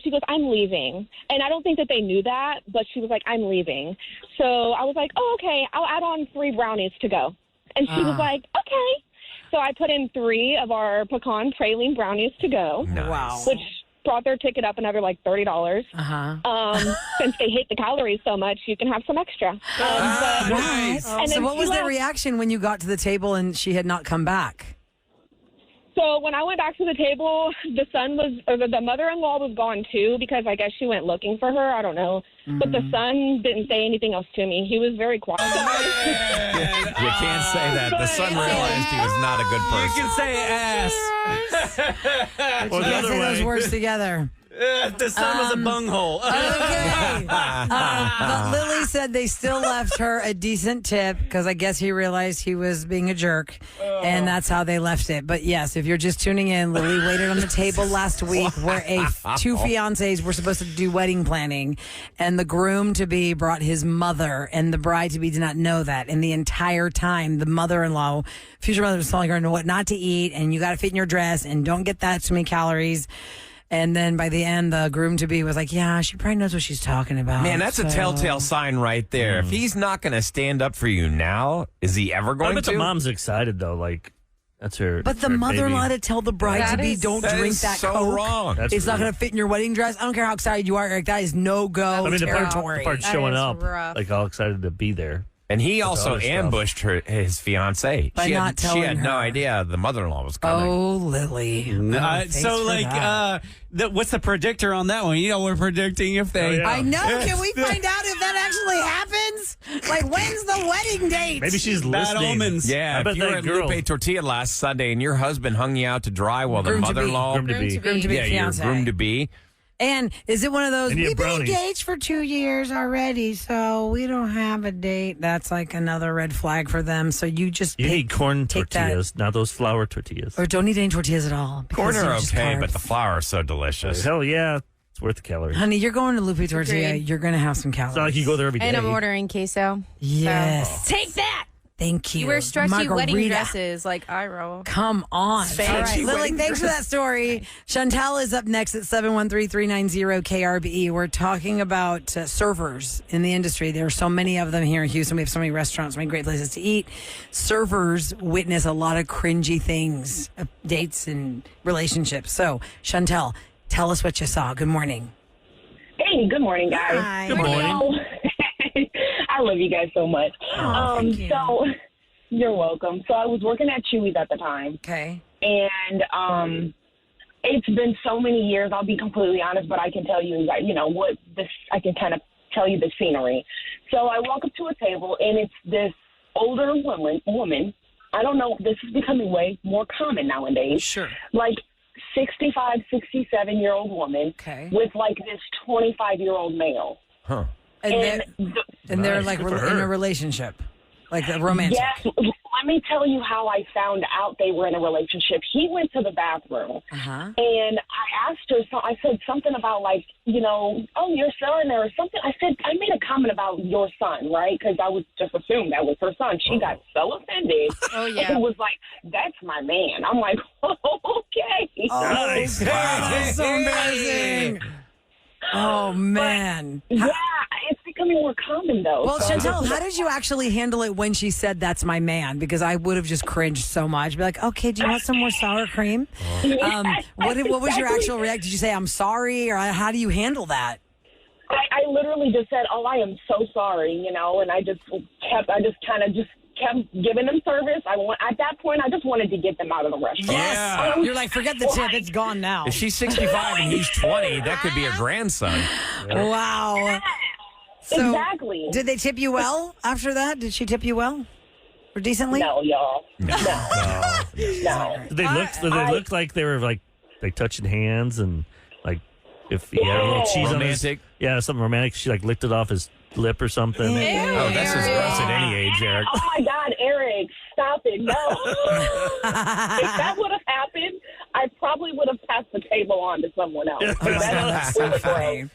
[SPEAKER 9] She goes, I'm leaving. And I don't think that they knew that, but she was like, I'm leaving. So I was like, oh, okay, I'll add on 3 brownies to go. And she was like, okay. So I put in 3 of our pecan praline brownies to go,
[SPEAKER 4] Wow.
[SPEAKER 9] which brought their ticket up another like $30. Since they hate the calories so much, you can have some extra.
[SPEAKER 3] Nice.
[SPEAKER 9] And
[SPEAKER 4] So
[SPEAKER 9] then
[SPEAKER 4] what
[SPEAKER 9] she
[SPEAKER 4] was their
[SPEAKER 9] left.
[SPEAKER 4] reaction when you got to the table and she had not come back?
[SPEAKER 9] So when I went back to the table, the mother-in-law was gone too because I guess she went looking for her. I don't know. But the son didn't say anything else to me. He was very quiet.
[SPEAKER 3] You can't say that. The son realized he was not a good
[SPEAKER 8] You
[SPEAKER 3] person.
[SPEAKER 8] can say ass.
[SPEAKER 5] Or
[SPEAKER 4] You
[SPEAKER 5] the
[SPEAKER 4] can't
[SPEAKER 5] other
[SPEAKER 4] say those
[SPEAKER 5] way.
[SPEAKER 4] words together.
[SPEAKER 8] The son was a bunghole.
[SPEAKER 4] Okay. But Lily said they still left her a decent tip because I guess he realized he was being a jerk, and that's how they left it. But yes, if you're just tuning in, Lily waited on the table last week where 2 fiancés were supposed to do wedding planning, and the groom-to-be brought his mother, and the bride-to-be did not know that. And the entire time, the mother-in-law, future mother, was telling her what not to eat, and you got to fit in your dress, and don't get that too many calories. And then by the end, the groom-to-be was like, yeah, she probably knows what she's talking about.
[SPEAKER 3] Man, that's a telltale sign right there. If he's not going to stand up for you now, is he ever
[SPEAKER 5] I
[SPEAKER 3] going
[SPEAKER 5] bet
[SPEAKER 3] to?
[SPEAKER 5] the mom's excited though. Like that's her.
[SPEAKER 4] But the
[SPEAKER 5] her
[SPEAKER 4] mother-in-law
[SPEAKER 5] baby.
[SPEAKER 4] to tell the bride-to-be, don't
[SPEAKER 3] That
[SPEAKER 4] drink
[SPEAKER 3] is
[SPEAKER 4] that
[SPEAKER 3] so
[SPEAKER 4] Coke.
[SPEAKER 3] wrong.
[SPEAKER 5] That's
[SPEAKER 4] It's not
[SPEAKER 5] rude.
[SPEAKER 4] going to fit in your wedding dress. I don't care how excited you are, Eric. That is no-go
[SPEAKER 5] I mean, the
[SPEAKER 4] territory.
[SPEAKER 5] part
[SPEAKER 6] That
[SPEAKER 5] showing
[SPEAKER 6] is
[SPEAKER 5] up,
[SPEAKER 6] rough.
[SPEAKER 5] like all excited to be there.
[SPEAKER 3] And he also
[SPEAKER 5] other stuff.
[SPEAKER 3] ambushed his fiance.
[SPEAKER 4] By
[SPEAKER 3] She
[SPEAKER 4] not
[SPEAKER 3] she
[SPEAKER 4] telling
[SPEAKER 3] had no
[SPEAKER 4] her.
[SPEAKER 3] idea the mother-in-law was coming.
[SPEAKER 4] Oh, Lily. Thanks
[SPEAKER 8] So,
[SPEAKER 4] for
[SPEAKER 8] like,
[SPEAKER 4] that.
[SPEAKER 8] what's the predictor on that one? You know, we're predicting if they.
[SPEAKER 5] Oh, yeah.
[SPEAKER 4] I know. Can we find out if that actually happens? Like, when's the wedding date?
[SPEAKER 5] Maybe she's
[SPEAKER 8] Bad
[SPEAKER 5] listening.
[SPEAKER 8] omens.
[SPEAKER 3] Yeah,
[SPEAKER 5] I bet
[SPEAKER 3] if you were
[SPEAKER 5] that
[SPEAKER 3] at
[SPEAKER 5] girl.
[SPEAKER 3] Lupe Tortilla last Sunday and your husband hung you out to dry while the
[SPEAKER 4] Groom to be.
[SPEAKER 3] mother-in-law,
[SPEAKER 5] Groom to be.
[SPEAKER 4] Groom to be
[SPEAKER 3] yeah, your
[SPEAKER 4] fiance.
[SPEAKER 3] groom to be.
[SPEAKER 4] And is it one of those,
[SPEAKER 5] And you
[SPEAKER 4] we've been
[SPEAKER 5] brownies.
[SPEAKER 4] engaged for 2 years already, so we don't have a date? That's like another red flag for them. So you just
[SPEAKER 5] You need corn
[SPEAKER 4] take that-
[SPEAKER 5] tortillas, not those flour tortillas.
[SPEAKER 4] or don't need any tortillas at all. because
[SPEAKER 3] Corn are
[SPEAKER 4] they're just
[SPEAKER 3] okay,
[SPEAKER 4] carbs.
[SPEAKER 3] but the flour is so delicious.
[SPEAKER 5] Hell yeah, it's worth the calories.
[SPEAKER 4] Honey, you're going to Lupe Tortilla.
[SPEAKER 6] Agreed.
[SPEAKER 4] You're going to have some calories.
[SPEAKER 5] It's not like you go there every day.
[SPEAKER 6] And I'm ordering queso.
[SPEAKER 4] Yes.
[SPEAKER 6] Take that.
[SPEAKER 4] Thank you.
[SPEAKER 6] You wear stretchy wedding
[SPEAKER 4] Margarita.
[SPEAKER 6] dresses like I roll.
[SPEAKER 4] Come on.
[SPEAKER 6] Fancy
[SPEAKER 4] All right, Lily,
[SPEAKER 3] wedding
[SPEAKER 4] thanks for that story. Chantel is up next at 713-390-KRBE. We're talking about servers in the industry. There are so many of them here in Houston. We have so many restaurants, so many great places to eat. Servers witness a lot of cringy things, dates and relationships. So, Chantel, tell us what you saw. Good morning.
[SPEAKER 9] Hey, good morning, guys.
[SPEAKER 4] Hi.
[SPEAKER 5] Good morning.
[SPEAKER 9] I love you guys so much.
[SPEAKER 4] thank you.
[SPEAKER 9] So, you're welcome. So, I was working at Chewy's at the time,
[SPEAKER 4] Okay.
[SPEAKER 9] and it's been so many years. I'll be completely honest, but I can tell you, what this. I can kind of tell you the scenery. So, I walk up to a table, and it's this older woman. I don't know. This is becoming way more common nowadays.
[SPEAKER 4] Sure.
[SPEAKER 9] Like 65, 67-year-old woman
[SPEAKER 4] Okay.
[SPEAKER 9] with like this 25-year-old male.
[SPEAKER 3] Huh.
[SPEAKER 4] And they're
[SPEAKER 5] Nice.
[SPEAKER 4] like
[SPEAKER 5] Good for
[SPEAKER 4] in a
[SPEAKER 5] her.
[SPEAKER 4] relationship, like a romantic.
[SPEAKER 9] Yes, let me tell you how I found out they were in a relationship. He went to the bathroom,
[SPEAKER 4] Uh-huh.
[SPEAKER 9] and I asked her, I said something about like, oh, your son or something. I made a comment about your son, right? Because I was just assumed that was her son. She got so offended.
[SPEAKER 6] Oh, yeah.
[SPEAKER 9] It was like, that's my man. I'm like, okay.
[SPEAKER 5] Nice.
[SPEAKER 4] That's so embarrassing. Oh, man.
[SPEAKER 9] Yeah, it's becoming more common, though.
[SPEAKER 4] Well, Chantel, how did you actually handle it when she said, that's my man? Because I would have just cringed so much. Be like, okay, do you want some more sour cream? What was your actual reaction? Did you say, I'm sorry? Or how do you handle that?
[SPEAKER 9] I literally just said, oh, I am so sorry, and I just kept giving them service. At that point, I just wanted to get them out of the restaurant.
[SPEAKER 3] Yeah.
[SPEAKER 4] You're like, forget the tip. It's gone now.
[SPEAKER 3] If she's 65 and he's 20, that could be a grandson.
[SPEAKER 4] Wow. So,
[SPEAKER 9] Exactly.
[SPEAKER 4] did they tip you well after that? Did she tip you well? Or decently?
[SPEAKER 9] No, y'all. No.
[SPEAKER 5] They looked like they were like touching hands and like if he had a little cheese on his,
[SPEAKER 3] Romantic.
[SPEAKER 5] yeah, something romantic. She like licked it off his lip or something.
[SPEAKER 3] Oh, that's just gross at any age, Eric.
[SPEAKER 9] Oh, my God, Eric, stop it. No. If that would have happened, I probably would have passed the table on to someone else. That's really gross.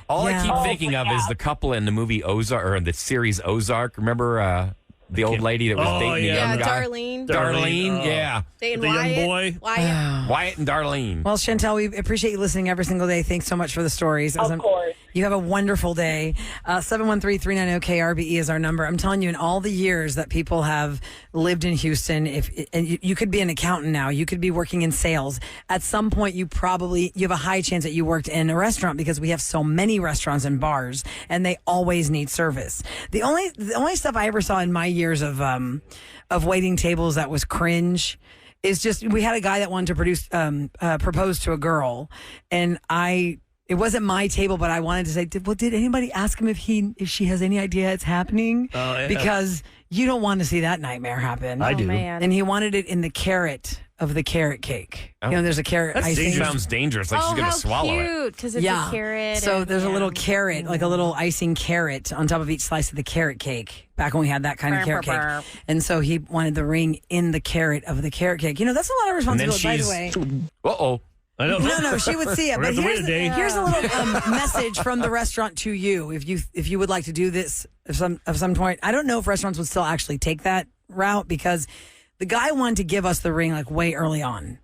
[SPEAKER 3] All
[SPEAKER 4] Yeah.
[SPEAKER 3] I keep thinking of is the couple in the movie Ozark, or the series Ozark. Remember the old lady that was
[SPEAKER 5] Oh,
[SPEAKER 3] dating the
[SPEAKER 5] yeah.
[SPEAKER 6] Yeah,
[SPEAKER 3] young guy?
[SPEAKER 6] Darlene.
[SPEAKER 3] Darlene,
[SPEAKER 5] Oh.
[SPEAKER 3] yeah.
[SPEAKER 6] Dating
[SPEAKER 5] The young
[SPEAKER 6] Wyatt.
[SPEAKER 5] boy.
[SPEAKER 6] Wyatt.
[SPEAKER 3] Wyatt and Darlene.
[SPEAKER 4] Well, Chantel, we appreciate you listening every single day. Thanks so much for the stories.
[SPEAKER 9] Of course.
[SPEAKER 4] You have a wonderful day. 713-390-KRBE is our number. I'm telling you, in all the years that people have lived in Houston, and you could be an accountant now, you could be working in sales. At some point, you have a high chance that you worked in a restaurant because we have so many restaurants and bars, and they always need service. The only stuff I ever saw in my years of waiting tables that was cringe is just we had a guy that wanted to propose to a girl, and it wasn't my table, but I wanted to say, did anybody ask him if she has any idea it's happening?
[SPEAKER 5] Oh, yeah.
[SPEAKER 4] Because you don't want to see that nightmare happen.
[SPEAKER 5] I do.
[SPEAKER 6] Man.
[SPEAKER 4] And he wanted it in the carrot of the carrot cake.
[SPEAKER 3] Oh.
[SPEAKER 4] There's a carrot
[SPEAKER 5] That's
[SPEAKER 4] icing.
[SPEAKER 5] dangerous.
[SPEAKER 3] Sounds dangerous, like she's going
[SPEAKER 6] how
[SPEAKER 3] to swallow it.
[SPEAKER 6] cute, because it's
[SPEAKER 4] Yeah.
[SPEAKER 6] a carrot.
[SPEAKER 4] So
[SPEAKER 6] and-
[SPEAKER 4] there's a little
[SPEAKER 6] yeah.
[SPEAKER 4] carrot, like a little icing carrot on top of each slice of the carrot cake. Back when we had that kind of
[SPEAKER 6] Burr,
[SPEAKER 4] carrot
[SPEAKER 6] burr,
[SPEAKER 4] cake. And so he wanted the ring in the carrot of the carrot cake. That's a lot of
[SPEAKER 3] And then
[SPEAKER 4] responsibility, by
[SPEAKER 3] she's,
[SPEAKER 4] the way.
[SPEAKER 3] uh-oh.
[SPEAKER 5] I don't know.
[SPEAKER 4] No, she would see it.
[SPEAKER 5] We're
[SPEAKER 4] But
[SPEAKER 5] gonna have to wait a day.
[SPEAKER 4] here's a little message from the restaurant to you. If you would like to do this of some point, I don't know if restaurants would still actually take that route because the guy wanted to give us the ring like way early on.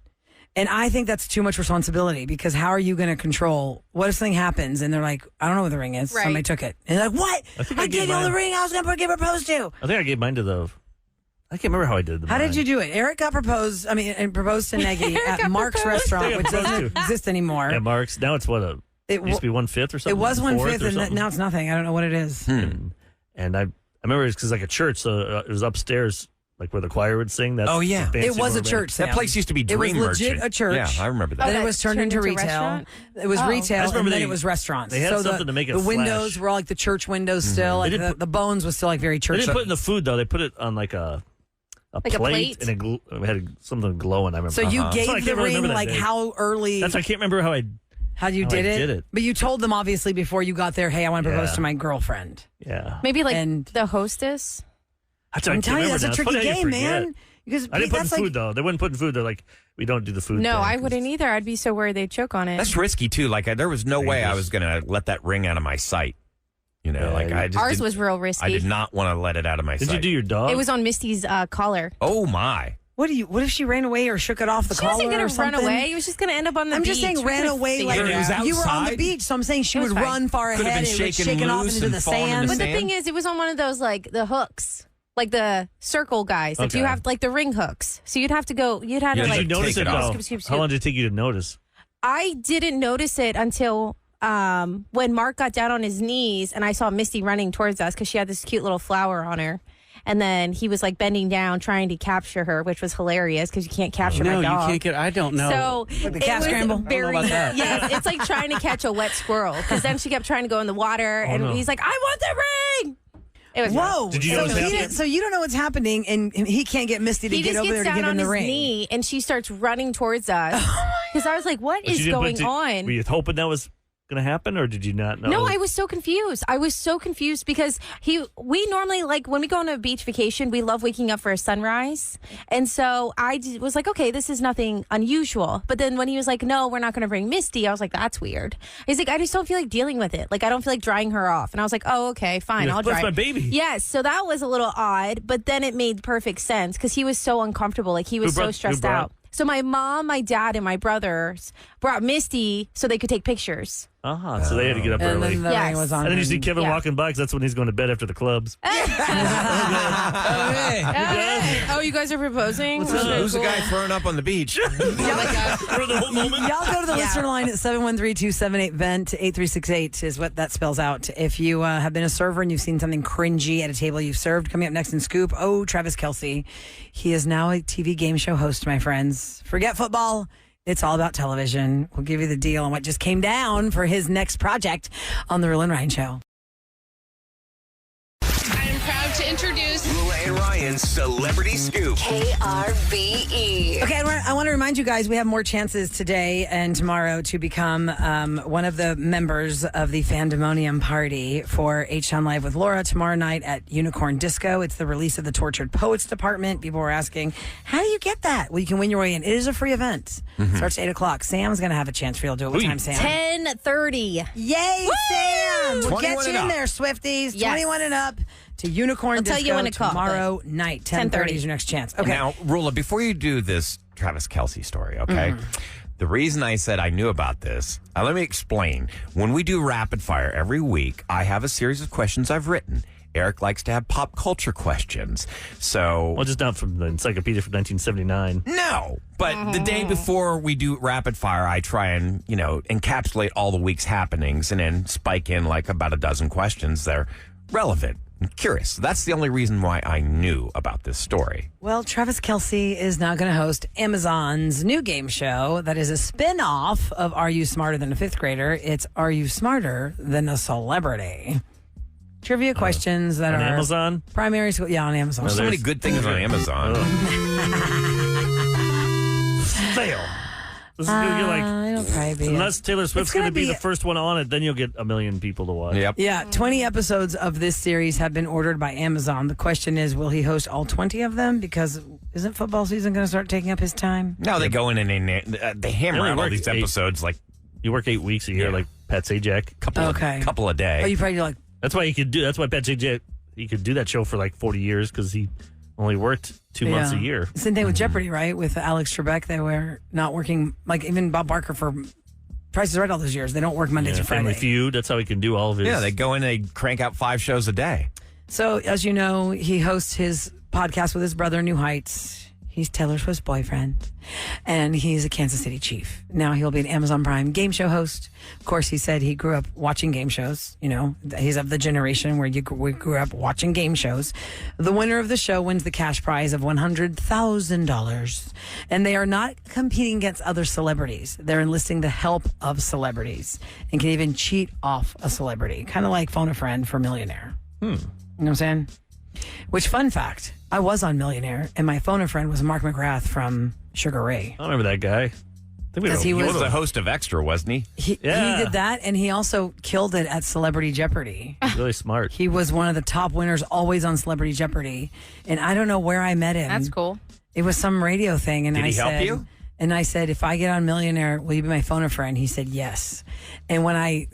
[SPEAKER 4] And I think that's too much responsibility because how are you going to control what if something happens and they're like, I don't know what the ring is.
[SPEAKER 6] Right.
[SPEAKER 4] Somebody took it. And they're like, what?
[SPEAKER 5] think I
[SPEAKER 4] I
[SPEAKER 5] gave
[SPEAKER 4] gave you the
[SPEAKER 5] mine.
[SPEAKER 4] ring I was going to get proposed to.
[SPEAKER 5] I think I gave mine to I can't remember how I did.
[SPEAKER 4] How did you do it? Eric got proposed to Negi at Mark's restaurant, which doesn't exist anymore.
[SPEAKER 5] Yeah, Mark's. Now it's what
[SPEAKER 4] It
[SPEAKER 5] used to be 1/5 or something.
[SPEAKER 4] It was
[SPEAKER 5] 1/4
[SPEAKER 4] 1/5,
[SPEAKER 5] or
[SPEAKER 4] and
[SPEAKER 5] something.
[SPEAKER 4] now it's nothing. I don't know what it is.
[SPEAKER 5] And I I remember it's because like a church, so it was upstairs, like where the choir would sing. That's
[SPEAKER 3] Oh, yeah.
[SPEAKER 5] the fancy
[SPEAKER 4] It was a
[SPEAKER 5] one,
[SPEAKER 4] church.
[SPEAKER 3] That
[SPEAKER 4] Sam.
[SPEAKER 3] place used to be Dream
[SPEAKER 4] It was legit
[SPEAKER 3] Merchant.
[SPEAKER 4] a church.
[SPEAKER 3] Yeah, I remember that.
[SPEAKER 4] Then
[SPEAKER 6] that
[SPEAKER 4] it was turned into
[SPEAKER 6] turned into
[SPEAKER 4] retail.
[SPEAKER 6] restaurant?
[SPEAKER 4] It was
[SPEAKER 6] Oh.
[SPEAKER 5] I
[SPEAKER 4] retail,
[SPEAKER 5] just
[SPEAKER 4] and
[SPEAKER 5] remember
[SPEAKER 4] then
[SPEAKER 5] they-
[SPEAKER 4] it was restaurants.
[SPEAKER 5] they had
[SPEAKER 4] so
[SPEAKER 5] something to make it
[SPEAKER 4] the windows
[SPEAKER 5] flash.
[SPEAKER 4] were all like the church windows still. Like
[SPEAKER 5] didn't
[SPEAKER 4] the bones was still like very
[SPEAKER 5] They
[SPEAKER 4] church.
[SPEAKER 5] didn't put it in the food though. They put it on like a
[SPEAKER 6] Like a plate?
[SPEAKER 5] and it had something glowing. I remember.
[SPEAKER 4] So you
[SPEAKER 5] So I
[SPEAKER 4] gave
[SPEAKER 5] can't
[SPEAKER 4] the
[SPEAKER 5] really
[SPEAKER 4] ring
[SPEAKER 5] remember that
[SPEAKER 4] like
[SPEAKER 5] day.
[SPEAKER 4] how early?
[SPEAKER 5] That's I can't remember how I.
[SPEAKER 4] how you
[SPEAKER 5] how
[SPEAKER 4] did
[SPEAKER 5] I
[SPEAKER 4] it?
[SPEAKER 5] did it.
[SPEAKER 4] But you told them obviously before you got there. Hey, I want to propose
[SPEAKER 5] Yeah.
[SPEAKER 4] to my girlfriend.
[SPEAKER 5] Yeah.
[SPEAKER 6] Maybe like
[SPEAKER 4] And-
[SPEAKER 6] the hostess.
[SPEAKER 5] I
[SPEAKER 4] I'm
[SPEAKER 5] can't
[SPEAKER 4] telling you,
[SPEAKER 5] remember
[SPEAKER 4] that's a
[SPEAKER 5] now. It's
[SPEAKER 4] tricky
[SPEAKER 5] funny how you
[SPEAKER 4] game,
[SPEAKER 5] forget.
[SPEAKER 4] man. Because
[SPEAKER 5] I didn't put in
[SPEAKER 4] that's like
[SPEAKER 5] food though. They wouldn't put in food. They're like, we don't do the food.
[SPEAKER 6] No,
[SPEAKER 5] thing,
[SPEAKER 6] I
[SPEAKER 5] 'cause-
[SPEAKER 6] wouldn't either. I'd be so worried they'd choke on it.
[SPEAKER 3] That's risky too. Like there was no way I
[SPEAKER 5] Dangerous.
[SPEAKER 3] was going to let that ring out of my sight. You know,
[SPEAKER 5] Yeah,
[SPEAKER 3] like I just
[SPEAKER 6] Ours
[SPEAKER 3] didn't-
[SPEAKER 6] was real risky.
[SPEAKER 3] I did not want to let it out of my
[SPEAKER 5] Did
[SPEAKER 3] sight.
[SPEAKER 5] you do your dog?
[SPEAKER 6] It was on Misty's collar.
[SPEAKER 3] Oh my!
[SPEAKER 4] what if she ran away or shook it off the
[SPEAKER 6] She
[SPEAKER 4] collar
[SPEAKER 6] wasn't
[SPEAKER 4] or
[SPEAKER 6] going to run
[SPEAKER 4] something?
[SPEAKER 6] away. He was just going to end up on the
[SPEAKER 4] I'm
[SPEAKER 6] beach.
[SPEAKER 4] just saying,
[SPEAKER 6] We're
[SPEAKER 4] ran
[SPEAKER 6] gonna
[SPEAKER 4] away
[SPEAKER 6] figure
[SPEAKER 4] like
[SPEAKER 6] it
[SPEAKER 3] It was
[SPEAKER 6] out.
[SPEAKER 4] you were on the
[SPEAKER 3] outside?
[SPEAKER 4] beach. So I'm saying she
[SPEAKER 6] It
[SPEAKER 4] would
[SPEAKER 6] was fine.
[SPEAKER 4] run far
[SPEAKER 3] Could have
[SPEAKER 4] ahead
[SPEAKER 3] been
[SPEAKER 4] and it would
[SPEAKER 3] shaken
[SPEAKER 4] shake it off
[SPEAKER 3] loose
[SPEAKER 4] into
[SPEAKER 3] and
[SPEAKER 4] the
[SPEAKER 3] fallen in
[SPEAKER 4] sand.
[SPEAKER 3] the
[SPEAKER 6] But the
[SPEAKER 3] sand?
[SPEAKER 6] thing is, it was on one of those like the hooks, like the circle guys. Like you
[SPEAKER 5] Okay.
[SPEAKER 6] have like the ring hooks. So you'd have to go. You'd have
[SPEAKER 3] Yeah,
[SPEAKER 6] to
[SPEAKER 5] Did
[SPEAKER 6] like.
[SPEAKER 5] you notice
[SPEAKER 3] take
[SPEAKER 5] it
[SPEAKER 3] it off.
[SPEAKER 5] though?
[SPEAKER 6] Scoop, scoop,
[SPEAKER 5] How long
[SPEAKER 6] scoop.
[SPEAKER 5] did it take you to notice?
[SPEAKER 6] I didn't notice it until when Mark got down on his knees and I saw Misty running towards us because she had this cute little flower on her. And then he was like bending down trying to capture her, which was hilarious because you can't capture
[SPEAKER 8] No,
[SPEAKER 6] my
[SPEAKER 8] you
[SPEAKER 6] dog.
[SPEAKER 8] can't get. I don't know.
[SPEAKER 6] So
[SPEAKER 4] Like the
[SPEAKER 6] it
[SPEAKER 4] cat
[SPEAKER 6] was
[SPEAKER 4] scramble? I don't know
[SPEAKER 6] very
[SPEAKER 8] about that.
[SPEAKER 6] yes. It's like trying to catch a wet squirrel because then she kept trying to go in the water and
[SPEAKER 5] no.
[SPEAKER 6] he's like, "I want the ring." It was
[SPEAKER 4] Whoa!
[SPEAKER 5] Did you
[SPEAKER 4] so,
[SPEAKER 5] know what's
[SPEAKER 4] he
[SPEAKER 5] happening?
[SPEAKER 4] didn't- so you don't know what's happening, and he can't get Misty to
[SPEAKER 6] He
[SPEAKER 4] get
[SPEAKER 6] just
[SPEAKER 4] over there
[SPEAKER 6] gets
[SPEAKER 4] to
[SPEAKER 6] down
[SPEAKER 4] give him
[SPEAKER 6] on
[SPEAKER 4] the
[SPEAKER 6] his
[SPEAKER 4] ring.
[SPEAKER 6] knee and she starts running towards us because I was like, "What
[SPEAKER 5] But
[SPEAKER 6] is
[SPEAKER 5] you didn't
[SPEAKER 6] going
[SPEAKER 5] put-
[SPEAKER 6] on?"
[SPEAKER 5] Were you hoping that was going to happen, or did you not know?
[SPEAKER 6] No, I was so confused. I was so confused because we normally, like, when we go on a beach vacation, we love waking up for a sunrise. And so was like, okay, this is nothing unusual. But then when he was like, no, we're not going to bring Misty, I was like, that's weird. He's like, I just don't feel like dealing with it. Like, I don't feel like drying her off. And I was like, oh, okay, fine.
[SPEAKER 5] Yeah,
[SPEAKER 6] I'll
[SPEAKER 5] that's
[SPEAKER 6] dry.
[SPEAKER 5] my baby.
[SPEAKER 6] Yes. So that was a little odd, but then it made perfect sense because he was so uncomfortable. Like, he was
[SPEAKER 5] Who
[SPEAKER 6] so
[SPEAKER 5] brought-
[SPEAKER 6] stressed
[SPEAKER 5] who brought-
[SPEAKER 6] out. So my mom, my dad, and my brothers brought Misty so they could take pictures.
[SPEAKER 5] So they had to get up
[SPEAKER 4] And
[SPEAKER 5] early.
[SPEAKER 4] then the
[SPEAKER 6] Yes.
[SPEAKER 4] ring was on.
[SPEAKER 5] And then you see
[SPEAKER 4] and-
[SPEAKER 5] Kevin
[SPEAKER 6] Yeah.
[SPEAKER 5] walking by because that's when he's going to bed after the clubs.
[SPEAKER 6] Oh, you guys are proposing? Okay,
[SPEAKER 3] Who's the
[SPEAKER 6] cool.
[SPEAKER 3] guy throwing up on the beach?
[SPEAKER 5] For the whole moment.
[SPEAKER 4] Y'all go to the
[SPEAKER 6] Yeah.
[SPEAKER 4] listener line at 713-278-VENT. 8368 is what that spells out. If you have been a server and you've seen something cringy at a table you've served, coming up next in Scoop, Travis Kelce. He is now a TV game show host, my friends. Forget football. It's all about television. We'll give you the deal on what just came down for his next project on the Roula and Ryan Show.
[SPEAKER 1] I'm proud to introduce
[SPEAKER 2] Roula and Ryan's Celebrity Scoop.
[SPEAKER 1] KRBE.
[SPEAKER 4] Okay, I want to remind you guys we have more chances today and tomorrow to become one of the members of the Fandemonium Party for H-Town Live with Laura tomorrow night at Unicorn Disco. It's the release of the Tortured Poets Department. People were asking, how do you get that? Well, you can win your way in. It is a free event. Starts at 8 o'clock. Sam's going to have a chance for you to do it. What time, Sam?
[SPEAKER 6] 10:30.
[SPEAKER 4] Yay, Sam! We'll
[SPEAKER 3] 21
[SPEAKER 4] get you
[SPEAKER 3] and
[SPEAKER 4] in
[SPEAKER 3] up.
[SPEAKER 4] there, Swifties.
[SPEAKER 6] Yes.
[SPEAKER 4] 21 and up to Unicorn
[SPEAKER 6] I'll tell
[SPEAKER 4] Disco
[SPEAKER 6] you when to call,
[SPEAKER 4] tomorrow night. 10:30 is your next chance. Okay.
[SPEAKER 3] Now, Rula, before you do this Travis Kelce story, okay? The reason I said I knew about this, let me explain. When we do rapid fire every week, I have a series of questions I've written. Eric likes to have pop culture questions. So,
[SPEAKER 5] Well, just not from the encyclopedia from 1979.
[SPEAKER 3] no. But the day before we do rapid fire, I try and, encapsulate all the week's happenings and then spike in like about a dozen questions that are relevant and curious. That's the only reason why I knew about this story.
[SPEAKER 4] Well, Travis Kelce is now going to host Amazon's new game show that is a spin-off of Are You Smarter Than a Fifth Grader? It's Are You Smarter Than a Celebrity? Trivia questions that
[SPEAKER 5] On
[SPEAKER 4] are
[SPEAKER 5] Amazon?
[SPEAKER 4] primary school. Yeah, on Amazon.
[SPEAKER 3] There's so many good things on Amazon.
[SPEAKER 5] Fail. This is going to get like,
[SPEAKER 4] it'll probably be.
[SPEAKER 5] unless Taylor Swift's
[SPEAKER 4] gonna
[SPEAKER 5] going to be
[SPEAKER 4] be-
[SPEAKER 5] the first one on it, then you'll get 1 million people to watch.
[SPEAKER 3] Yep.
[SPEAKER 4] Yeah, 20 episodes of this series have been ordered by Amazon. The question is, will he host all 20 of them? Because isn't football season going to start taking up his time?
[SPEAKER 3] No, they go in and they hammer
[SPEAKER 5] They only
[SPEAKER 3] out all
[SPEAKER 5] work
[SPEAKER 3] these
[SPEAKER 5] 8
[SPEAKER 3] episodes like
[SPEAKER 5] You work 8 weeks a year,
[SPEAKER 3] Yeah.
[SPEAKER 5] like Pat Sajak.
[SPEAKER 3] couple a day.
[SPEAKER 4] Oh, you probably do like,
[SPEAKER 5] That's why That's why Pat Sajak, he could do that show for like 40 years because he only worked 2 months a
[SPEAKER 4] yeah.
[SPEAKER 5] year.
[SPEAKER 4] Same thing with Jeopardy, right? With Alex Trebek, they were not working, like even Bob Barker for Price is Right all those years. They don't work Monday
[SPEAKER 5] Yeah,
[SPEAKER 4] through
[SPEAKER 5] Family
[SPEAKER 4] Friday.
[SPEAKER 5] Feud. That's how he can do all of his.
[SPEAKER 3] Yeah, they go in and they crank out 5 shows a day.
[SPEAKER 4] So, as you know, he hosts his podcast with his brother, New Heights. He's Taylor Swift's boyfriend, and he's a Kansas City Chief. Now he'll be an Amazon Prime game show host. Of course, he said he grew up watching game shows. You know, he's of the generation where we grew up watching game shows. The winner of the show wins the cash prize of $100,000, and they are not competing against other celebrities. They're enlisting the help of celebrities and can even cheat off a celebrity, kind of like Phone a Friend for Millionaire. You know what I'm saying? Which, fun fact, I was on Millionaire, and my phone a friend was Mark McGrath from Sugar Ray.
[SPEAKER 5] I remember that guy. I think we
[SPEAKER 3] He was the host of Extra, wasn't he?
[SPEAKER 4] He did that, and he also killed it at Celebrity Jeopardy.
[SPEAKER 5] He's really smart.
[SPEAKER 4] He was one of the top winners always on Celebrity Jeopardy, and I don't know where I met him.
[SPEAKER 6] That's cool.
[SPEAKER 4] It was some radio thing, and
[SPEAKER 3] Did he help you?
[SPEAKER 4] And I said, if I get on Millionaire, will you be my phone a friend? He said yes. And when I